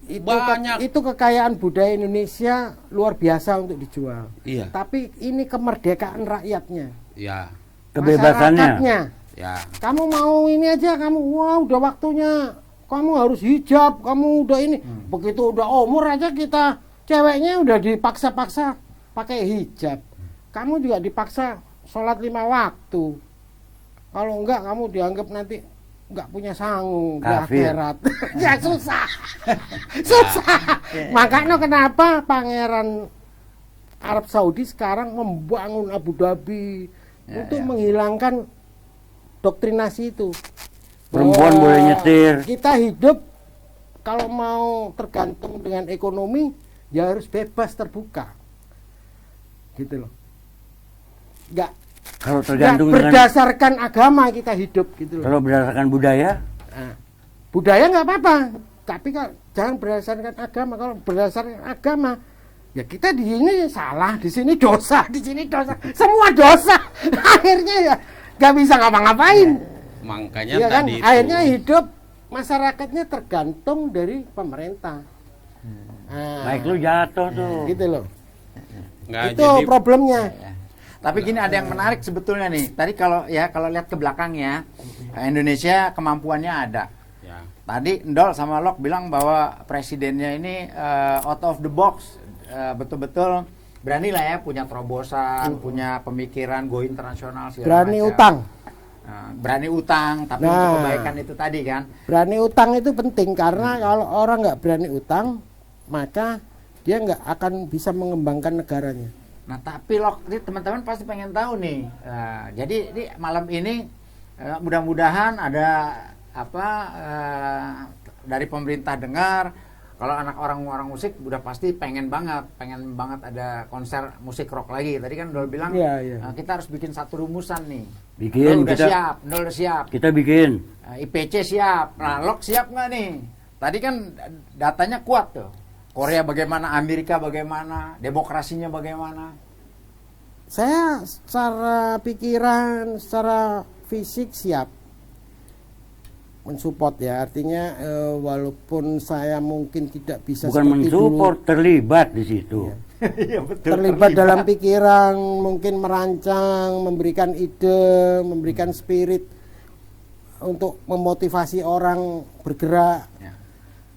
Itu banyak. itu kekayaan budaya Indonesia luar biasa untuk dijual. Iya, Tapi ini kemerdekaan rakyatnya, ya, Kebebasannya. masyarakatnya. ya. Kamu mau ini aja, kamu wah udah waktunya, kamu harus hijab, kamu udah ini. Begitu udah umur aja kita ceweknya udah dipaksa-paksa pakai hijab. Kamu juga dipaksa sholat 5 waktu. Kalau enggak kamu dianggap nanti enggak punya sangu di Kafir. akhirat. Ya susah. Susah. Makanya kenapa Pangeran Arab Saudi sekarang membangun Abu Dhabi untuk menghilangkan doktrinasi itu. Perempuan Bahwa boleh nyetir. Kita hidup kalau mau tergantung dengan ekonomi ya harus bebas terbuka. Gitu loh. Nggak Kalau tergantung dengan berdasarkan agama kita hidup gitu loh. kalau berdasarkan budaya, Nah, budaya nggak apa-apa, tapi kalau jangan berdasarkan agama. Kalau berdasarkan agama, ya kita di sini salah, di sini dosa, di sini dosa, semua dosa. Akhirnya ya nggak bisa ngapa-ngapain. Makanya Iya kan? tadi itu Akhirnya hidup masyarakatnya tergantung dari pemerintah. Nah, baik lu jatuh tuh. gitu loh. nggak Itu jadi problemnya. Tapi gini, ada yang menarik sebetulnya nih. Tadi kalau lihat ke belakang ya, Indonesia kemampuannya ada. ya. Tadi Ndol sama Lok bilang bahwa presidennya ini out of the box, betul-betul berani lah ya, punya terobosan, punya pemikiran go internasional segala Berani macam. utang. Berani utang, tapi Nah. untuk kebaikan itu tadi kan. Berani utang itu penting karena kalau orang nggak berani utang, maka dia nggak akan bisa mengembangkan negaranya. Nah tapi Lok, ini teman-teman pasti pengen tahu nih. Jadi ini malam ini mudah-mudahan ada apa dari pemerintah dengar. Kalau anak orang musik udah pasti pengen banget ada konser musik rock lagi. Tadi kan Ndol bilang Iya, iya. kita harus bikin satu rumusan nih. Bikin, Ndol udah kita- siap, Ndol udah siap. Kita bikin. IPC siap. Nah, Lok siap nggak nih? Tadi kan datanya kuat tuh. Korea bagaimana, Amerika bagaimana, demokrasinya bagaimana. Saya secara pikiran, secara fisik siap mensupport ya. Artinya walaupun saya mungkin tidak bisa Bukan seperti mensupport, dulu, terlibat di situ. Iya betul. terlibat dalam pikiran, mungkin merancang, memberikan ide, memberikan spirit untuk memotivasi orang bergerak. Ya.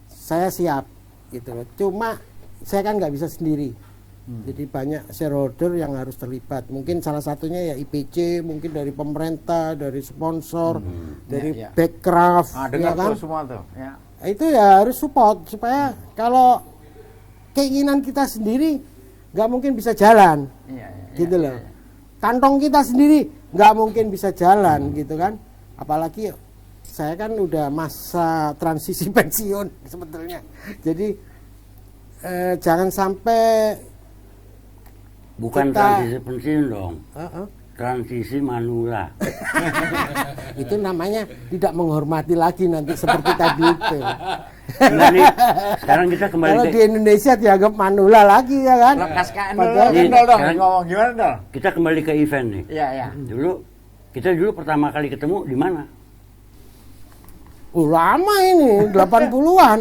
Saya siap gitu loh. Cuma saya kan nggak bisa sendiri. Jadi banyak shareholder yang harus terlibat. Mungkin salah satunya ya IPC, mungkin dari pemerintah, dari sponsor, dari Ya, ya. Backcraft, Dengar ya kan? tuh semua tuh. Ya. Itu ya harus support supaya kalau keinginan kita sendiri nggak mungkin bisa jalan, Iya, iya, gitu loh. Kantong kita sendiri nggak mungkin bisa jalan, gitu kan? Apalagi saya kan udah masa transisi pensiun sebetulnya. Jadi jangan sampai Bukan Kita- transisi pensiun dong. uh-uh, Transisi manula. itu namanya tidak menghormati lagi nanti seperti tadi itu. Enggak nih, sekarang kita kembali Kalau ke di Indonesia dianggap manula lagi ya kan? Lekas kan Padahal Ini Ndol dong, sekarang- ngomong gimana Ndol? kita kembali ke event nih. Iya, iya. Kita dulu pertama kali ketemu di mana? Lama ini 80-an.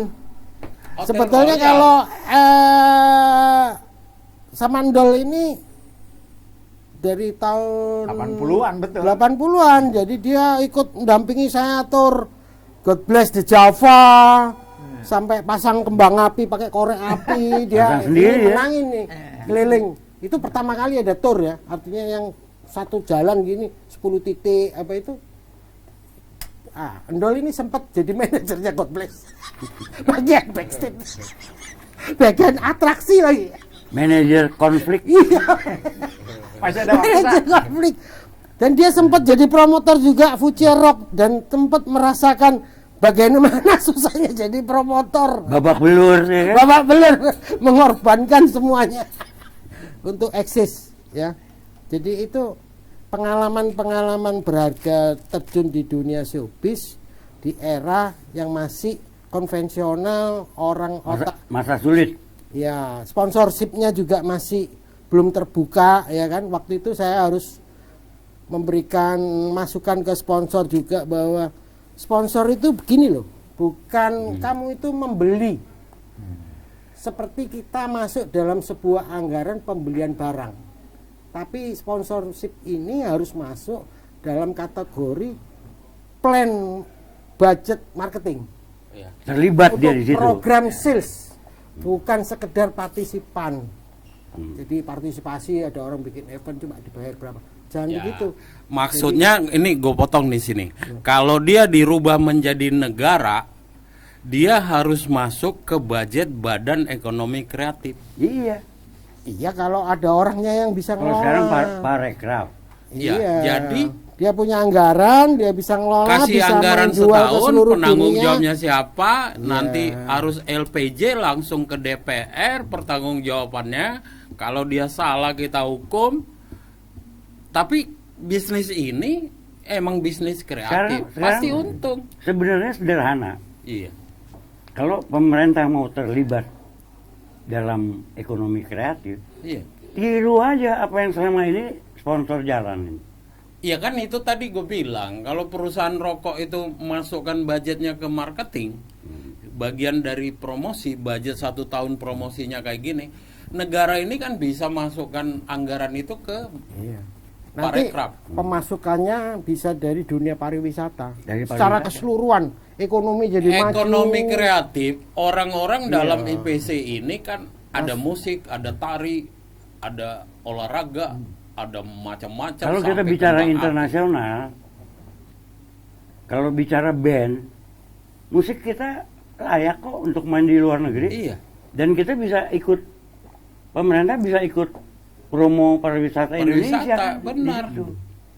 Hotel Sebetulnya Royal. kalau Samandol ini dari tahun 80-an betul. 80-an. Jadi dia ikut mendampingi saya atur God Bless the Java sampai pasang kembang api pakai korek api dia Pasang sendiri ya? menangin nih keliling. Itu pertama kali ada tour ya. Artinya yang satu jalan gini 10 titik apa itu. Endol ini sempat jadi manajernya God Bless. Bagian backstage. Bagian atraksi lagi. Manajer konflik. Iya. Masih ada waktu. Manajer konflik. Dan dia sempat jadi promotor juga Future Rock dan sempat merasakan bagaimana susahnya jadi promotor. Babak belur ya kan? Bapak benar mengorbankan semuanya untuk eksis ya. Jadi itu pengalaman-pengalaman berharga terjun di dunia showbiz di era yang masih konvensional, orang otak Masa sulit. ya, sponsorshipnya juga masih belum terbuka ya kan. Waktu itu saya harus memberikan masukan ke sponsor juga bahwa sponsor itu begini loh, bukan kamu itu membeli. Seperti kita masuk dalam sebuah anggaran pembelian barang. Tapi sponsorship ini harus masuk dalam kategori plan budget marketing. Ya. Terlibat dia di situ. Program sales, bukan sekedar partisipan. Jadi partisipasi ada orang bikin event cuma dibayar berapa. Jangan Ya. begitu. Maksudnya ini gue potong di sini. Kalau dia dirubah menjadi negara, dia harus masuk ke budget Badan Ekonomi Kreatif. Iya. Iya, kalau ada orangnya yang bisa Kalau sekarang ngelola. parekraf. Iya, Iya. jadi dia punya anggaran, dia bisa ngelola, kasih bisa anggaran menjual ke setahun, seluruh penanggung dunia. jawabnya siapa, Iya. nanti harus LPJ langsung ke DPR, pertanggung jawabannya. Kalau dia salah kita hukum. Tapi bisnis ini emang bisnis kreatif, pasti untung. Sebenarnya sederhana. Iya. Kalau pemerintah mau terlibat dalam ekonomi kreatif, Iya. tiru aja apa yang selama ini sponsor jalanin. Iya kan itu tadi gue bilang, kalau perusahaan rokok itu masukkan budgetnya ke marketing, bagian dari promosi, budget 1 tahun promosinya kayak gini, negara ini kan bisa masukkan anggaran itu ke Iya. Nanti parekraf. pemasukannya bisa dari dunia pariwisata. Dari Secara pariwisata. keseluruhan ekonomi jadi Ekonomi maju. kreatif, orang-orang Iya. dalam IPC ini kan ada musik, ada tari, ada olahraga, ada macam-macam. Kalau kita sampai bicara kembang api. internasional, kalau bicara band, musik kita layak kok untuk main di luar negeri. Iya. Dan kita bisa ikut, pemerintah bisa ikut promo pariwisata Indonesia. Pariwisata, kan? benar. Gitu.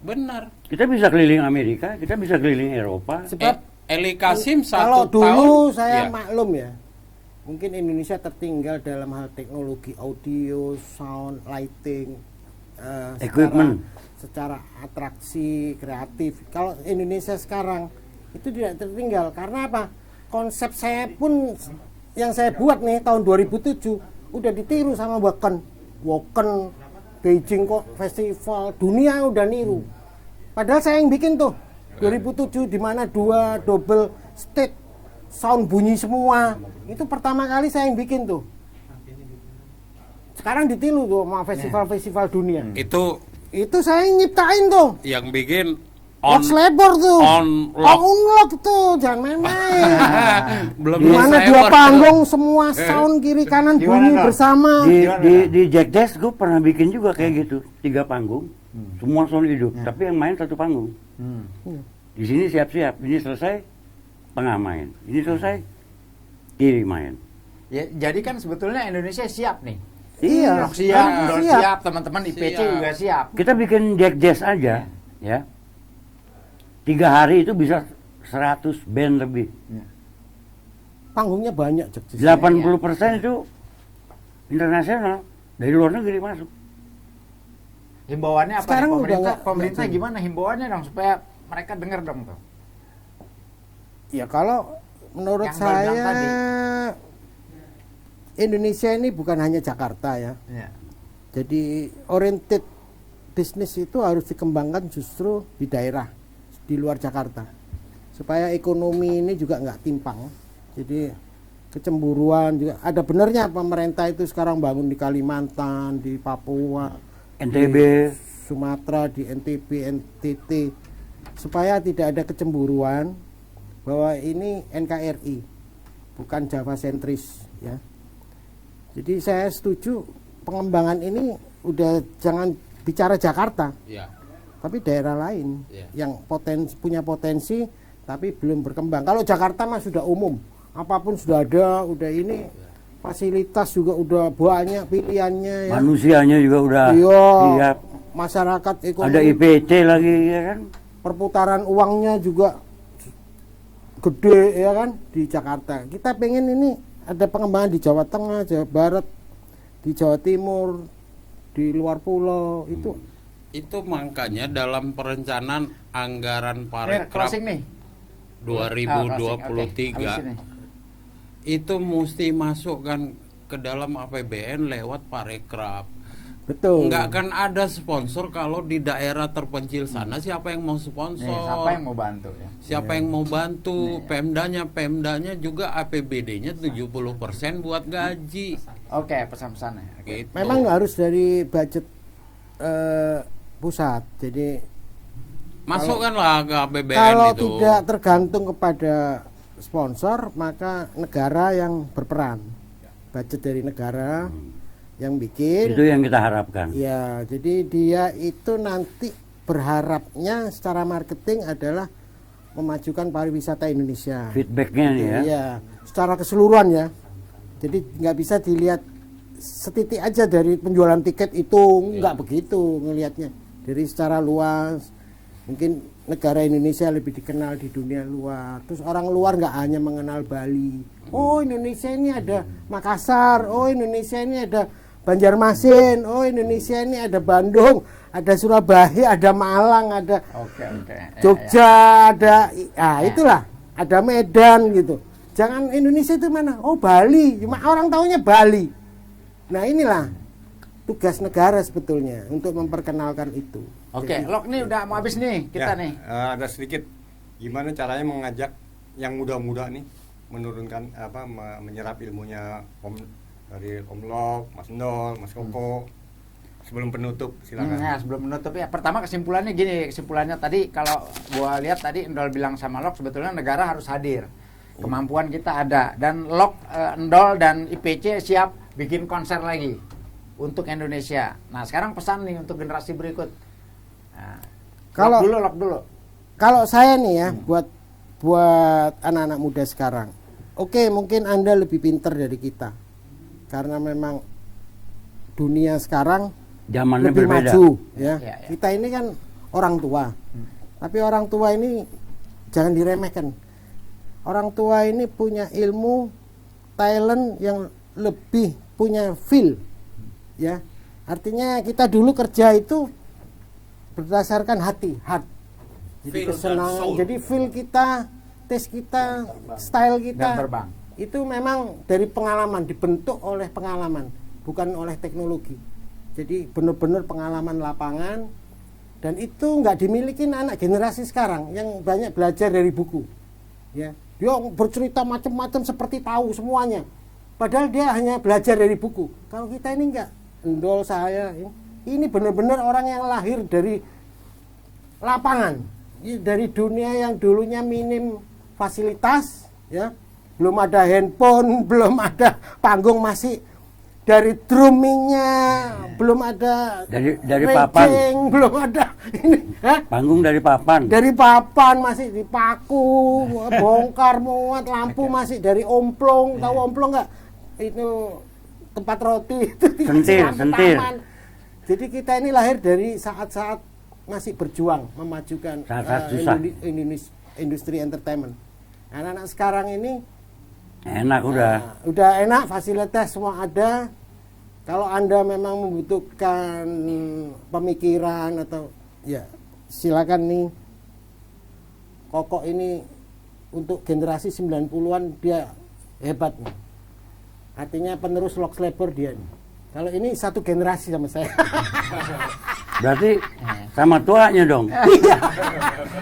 Benar. Kita bisa keliling Amerika, kita bisa keliling Eropa. Sebab Eli Kasim kalau 1 dulu tahun, saya ya. maklum ya, mungkin Indonesia tertinggal dalam hal teknologi audio, sound, lighting, Equipment. secara atraksi kreatif. Kalau Indonesia sekarang itu tidak tertinggal karena apa? Konsep saya pun yang saya buat nih tahun 2007 udah ditiru sama Woken, Beijing kok festival dunia udah niru. Padahal saya yang bikin tuh 2007 di mana 2 double stage sound bunyi semua. Itu pertama kali saya yang bikin tuh. Sekarang ditiru tuh sama festival-festival dunia. Itu saya yang nyiptain tuh. Yang bikin Box labor tuh. on-lock. Unlock tuh, jangan main-main. Belum Di mana selesai 2 work. panggung semua sound kiri kanan Di bunyi mana, Dok? bersama. Di Jack Des gue pernah bikin juga kayak gitu, 3 panggung, semua sound hidup, tapi yang main 1 panggung. Di sini siap-siap, ini selesai tengah main, ini selesai kiri main. Ya, jadi kan sebetulnya Indonesia siap nih. Iya, Rock siap, kan Dol siap. siap, teman-teman IPC Siap. juga siap. Kita bikin Jack Jazz aja, ya. 3 hari itu bisa 100 band lebih. Panggungnya banyak, Cek. 80% itu internasional, dari luar negeri masuk. Himbauannya apa Sekarang nih? udah Pemerintah, nggak- pemerintah nggak- gimana himbauannya dong supaya mereka dengar dong tuh. Ya kalau menurut Yang Bal bilang saya tadi. Indonesia ini bukan hanya Jakarta ya. Iya. Jadi oriented bisnis itu harus dikembangkan justru di daerah di luar Jakarta supaya ekonomi ini juga nggak timpang. Jadi kecemburuan juga ada benernya pemerintah itu sekarang bangun di Kalimantan, di Papua, NTB, di Sumatera, di NTB, NTT supaya tidak ada kecemburuan bahwa ini NKRI bukan Jawa sentris ya. Jadi saya setuju pengembangan ini udah jangan bicara Jakarta, Ya. tapi daerah lain Iya. yang punya potensi tapi belum berkembang. Kalau Jakarta mah sudah umum, apapun sudah ada, udah ini fasilitas juga udah banyak pilihannya ya. manusianya juga udah Iya, siap. masyarakat ekonomi, Ada IPC lagi ya kan. perputaran uangnya juga gede ya kan di Jakarta. Kita pengen ini ada pengembangan di Jawa Tengah, Jawa Barat, di Jawa Timur, di luar pulau itu. Itu makanya dalam perencanaan anggaran Ini parekraf closing nih. 2023 Habis ini. itu mesti masukkan ke dalam APBN lewat parekraf. Betul. Nggak akan ada sponsor kalau di daerah terpencil sana siapa yang mau sponsor? Nih, siapa yang mau bantu ya? Siapa yang mau bantu? Pemdanya juga APBD-nya 70% buat gaji. Oke, pesan-pesannya. Gitu. Memang harus dari budget pusat. Jadi masukkanlah ke APBN kalau itu. tidak tergantung kepada sponsor, maka negara yang berperan. Budget dari negara yang bikin. Itu yang kita harapkan. Ya, jadi dia itu nanti berharapnya secara marketing adalah memajukan pariwisata Indonesia. Feedbacknya nih ya. Iya, secara keseluruhan ya. Jadi nggak bisa dilihat setitik aja dari penjualan tiket itu, nggak begitu ngelihatnya. Dari secara luas, mungkin negara Indonesia lebih dikenal di dunia luar. Terus orang luar nggak hanya mengenal Bali. Oh, Indonesia ini ada Makassar. Oh, Indonesia ini ada Banjarmasin. Oh, Indonesia ini ada Bandung, ada Surabaya, ada Malang, ada Oke. Jogja, ada itulah, ada Medan gitu. Jangan Indonesia itu mana? Oh, Bali. Cuma orang taunya Bali. Nah, inilah tugas negara sebetulnya untuk memperkenalkan itu. Oke, Jadi, Lok nih udah mau habis nih kita nih. Ada sedikit gimana caranya mengajak yang muda-muda nih menurunkan menyerap ilmunya dari Om Lok, Mas Ndol, Mas Koko. Sebelum penutup silakan. Ya, sebelum menutup ya, pertama kesimpulannya gini, kesimpulannya tadi kalau gua lihat tadi Ndol bilang sama Lok sebetulnya negara harus hadir. Kemampuan kita ada dan Lok, Ndol dan IPC siap bikin konser lagi untuk Indonesia. Nah, sekarang pesan nih untuk generasi berikut. Nah, Kalau- Lok dulu. Kalau saya nih ya, buat anak-anak muda sekarang, oke, mungkin Anda lebih pintar dari kita, karena memang dunia sekarang Zamannya lebih berbeda. maju, ya. Ya. Kita ini kan orang tua, tapi orang tua ini jangan diremehkan. Orang tua ini punya ilmu, talent yang lebih punya feel, ya. Artinya kita dulu kerja itu berdasarkan hati, heart. Jadi Feel dan kesenangan, soul. jadi feel kita, taste kita, style kita Dan terbang. itu memang dari pengalaman, dibentuk oleh pengalaman, bukan oleh teknologi. Jadi benar-benar pengalaman lapangan, dan itu nggak dimiliki anak generasi sekarang yang banyak belajar dari buku. Ya, dia bercerita macam-macam seperti tahu semuanya, padahal dia hanya belajar dari buku. Kalau kita ini enggak, Ndol, saya ini benar-benar orang yang lahir dari lapangan, dari dunia yang dulunya minim fasilitas, ya, belum ada handphone, belum ada panggung, masih dari drummingnya, belum ada Dari papan. rejeng, belum ada ini, hah? Panggung dari papan. Dari papan masih dipaku, bongkar muat, lampu masih dari omplong, tahu omplong nggak? Itu tempat roti itu Sentir, lampu sentir. taman. Jadi kita ini lahir dari saat-saat masih berjuang memajukan Saat-saat susah. industri entertainment. Anak-anak sekarang ini Enak udah. udah enak, fasilitas semua ada. Kalau Anda memang membutuhkan pemikiran atau ya silakan nih. Koko ini untuk generasi 90-an dia hebat nih. Artinya penerus Lok Sleeper dia nih. Kalau ini satu generasi sama saya. Berarti sama tuanya dong.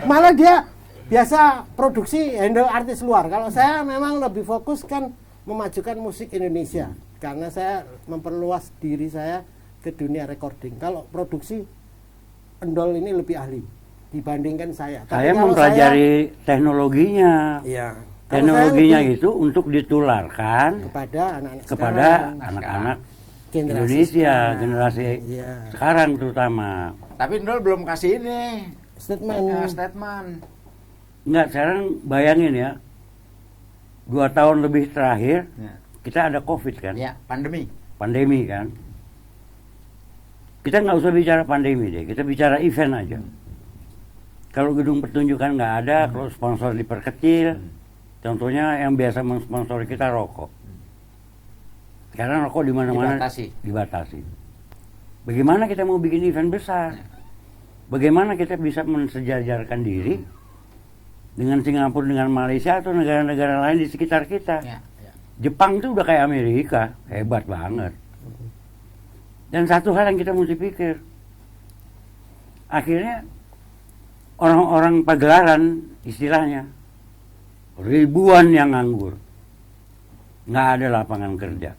Malah dia biasa produksi handle artis luar. Kalau saya memang lebih fokus kan memajukan musik Indonesia, karena saya memperluas diri saya ke dunia recording. Kalau produksi, Ndol ini lebih ahli dibandingkan saya. Tapi Saya kalau mempelajari teknologinya. iya, kalau Teknologinya saya lebih itu untuk ditularkan kepada anak-anak kepada sekarang, anak-anak generasi Indonesia, sekarang. generasi Iya. sekarang terutama. Tapi Ndol belum kasih ini Statement. statement. Enggak, sekarang bayangin ya, 2 tahun lebih terakhir Ya. kita ada COVID kan, Ya, pandemi. pandemi kan. Kita nggak usah bicara pandemi deh, kita bicara event aja. Kalau gedung pertunjukan nggak ada, kalau sponsor diperkecil, contohnya yang biasa mensponsori kita rokok. Sekarang rokok di mana-mana dibatasi. Bagaimana kita mau bikin event besar? Bagaimana kita bisa mensejajarkan diri dengan Singapura, dengan Malaysia atau negara-negara lain di sekitar kita? Ya, ya. Jepang itu udah kayak Amerika, hebat banget. Dan satu hal yang kita mesti pikir, akhirnya orang-orang pagelaran istilahnya, ribuan yang nganggur, nggak ada lapangan kerja,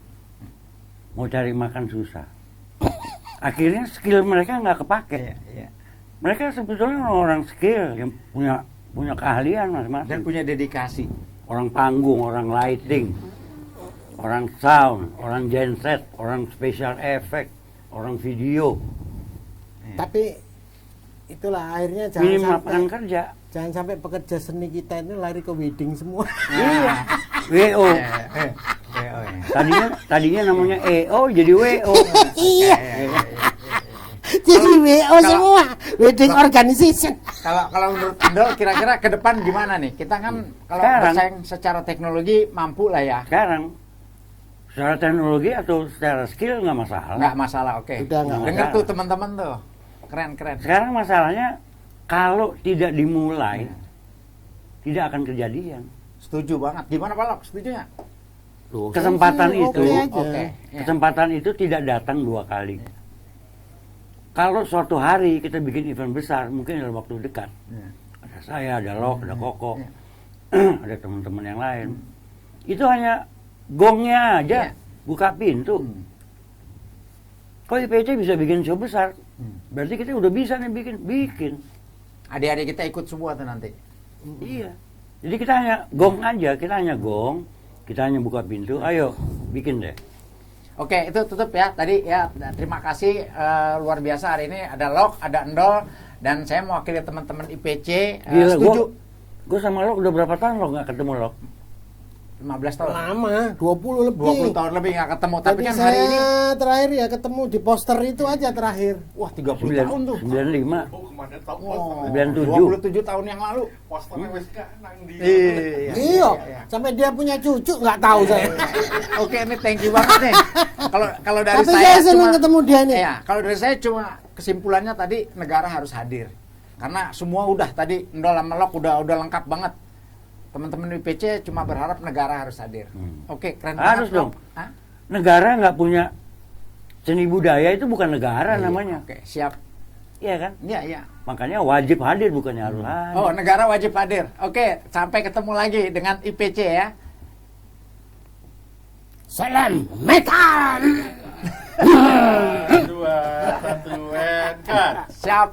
mau cari makan susah. Akhirnya skill mereka nggak kepake. Iya, iya. Mereka sebetulnya orang skill yang punya keahlian Dan masing-masing. punya dedikasi. Orang panggung, orang lighting, orang sound, orang genset, orang special effect, orang video. Tapi itulah akhirnya jangan Minim sampai lapangan kerja. jangan sampai pekerja seni kita ini lari ke wedding semua. WO. Tadinya namanya EO jadi WO. Iya. Jadi WO semua, wedding organization. Kalau menurut Ando kira-kira ke depan gimana nih? Kita kan kalau Sekarang. bersaing secara teknologi mampu lah ya. Sekarang secara teknologi atau secara skill nggak masalah. Nggak masalah, oke. Udah nggak Dengar masalah. tuh teman-teman tuh. Keren. Sekarang masalahnya kalau tidak dimulai tidak akan kejadian. Setuju banget. Gimana Pak Lok? Setuju nggak? Kesempatan Oke itu, aja. Oke. Ya. kesempatan itu tidak datang 2 kali. Kalau suatu hari kita bikin event besar, mungkin dalam waktu dekat. Ya. Ada saya, ada Lok, ada Koko, Ya. ada teman-teman yang lain. Itu hanya gongnya aja, Ya. buka pintu. Kalau IPC bisa bikin show besar, berarti kita udah bisa nih bikin. Adik-adik kita ikut semua tuh nanti. Iya. Jadi kita hanya gong aja, kita hanya gong, kita hanya buka pintu, ayo bikin deh. Oke, itu tutup ya. Tadi ya, terima kasih luar biasa hari ini. Ada Lok, ada Endol, dan saya mewakili teman-teman IPC. Gila, Setuju. gue sama Lok udah berapa tahun Lok nggak ketemu Lok? 15 tahun. Lama, 20 lebih. 20 tahun lebih nggak ketemu. Tapi Tapi kan saya hari ini, terakhir ya ketemu di poster itu aja terakhir. wah 30 tahun tuh. 95, Wow, 97. 27 tahun yang lalu. Posternya wis gak nang di. Iya, sampai dia punya cucu nggak tahu saya. Oke, ini thank you banget nih. Kalau dari Tapi saya saya senang cuma ketemu dia nih. Iya, kalau dari saya cuma kesimpulannya tadi negara harus hadir. Karena semua udah tadi Endol sama Lok udah lengkap banget. Teman-teman IPC cuma berharap negara harus hadir. Oke, keren Harus banget, dong. Lok. Hah? Negara nggak punya seni budaya itu bukan negara namanya, Oke, siap. iya kan? Iya. Makanya wajib hadir bukannya harus hadir. Oh, negara wajib hadir. Oke, sampai ketemu lagi dengan IPC ya. Salam metal. 2, 1, and cut. Siap.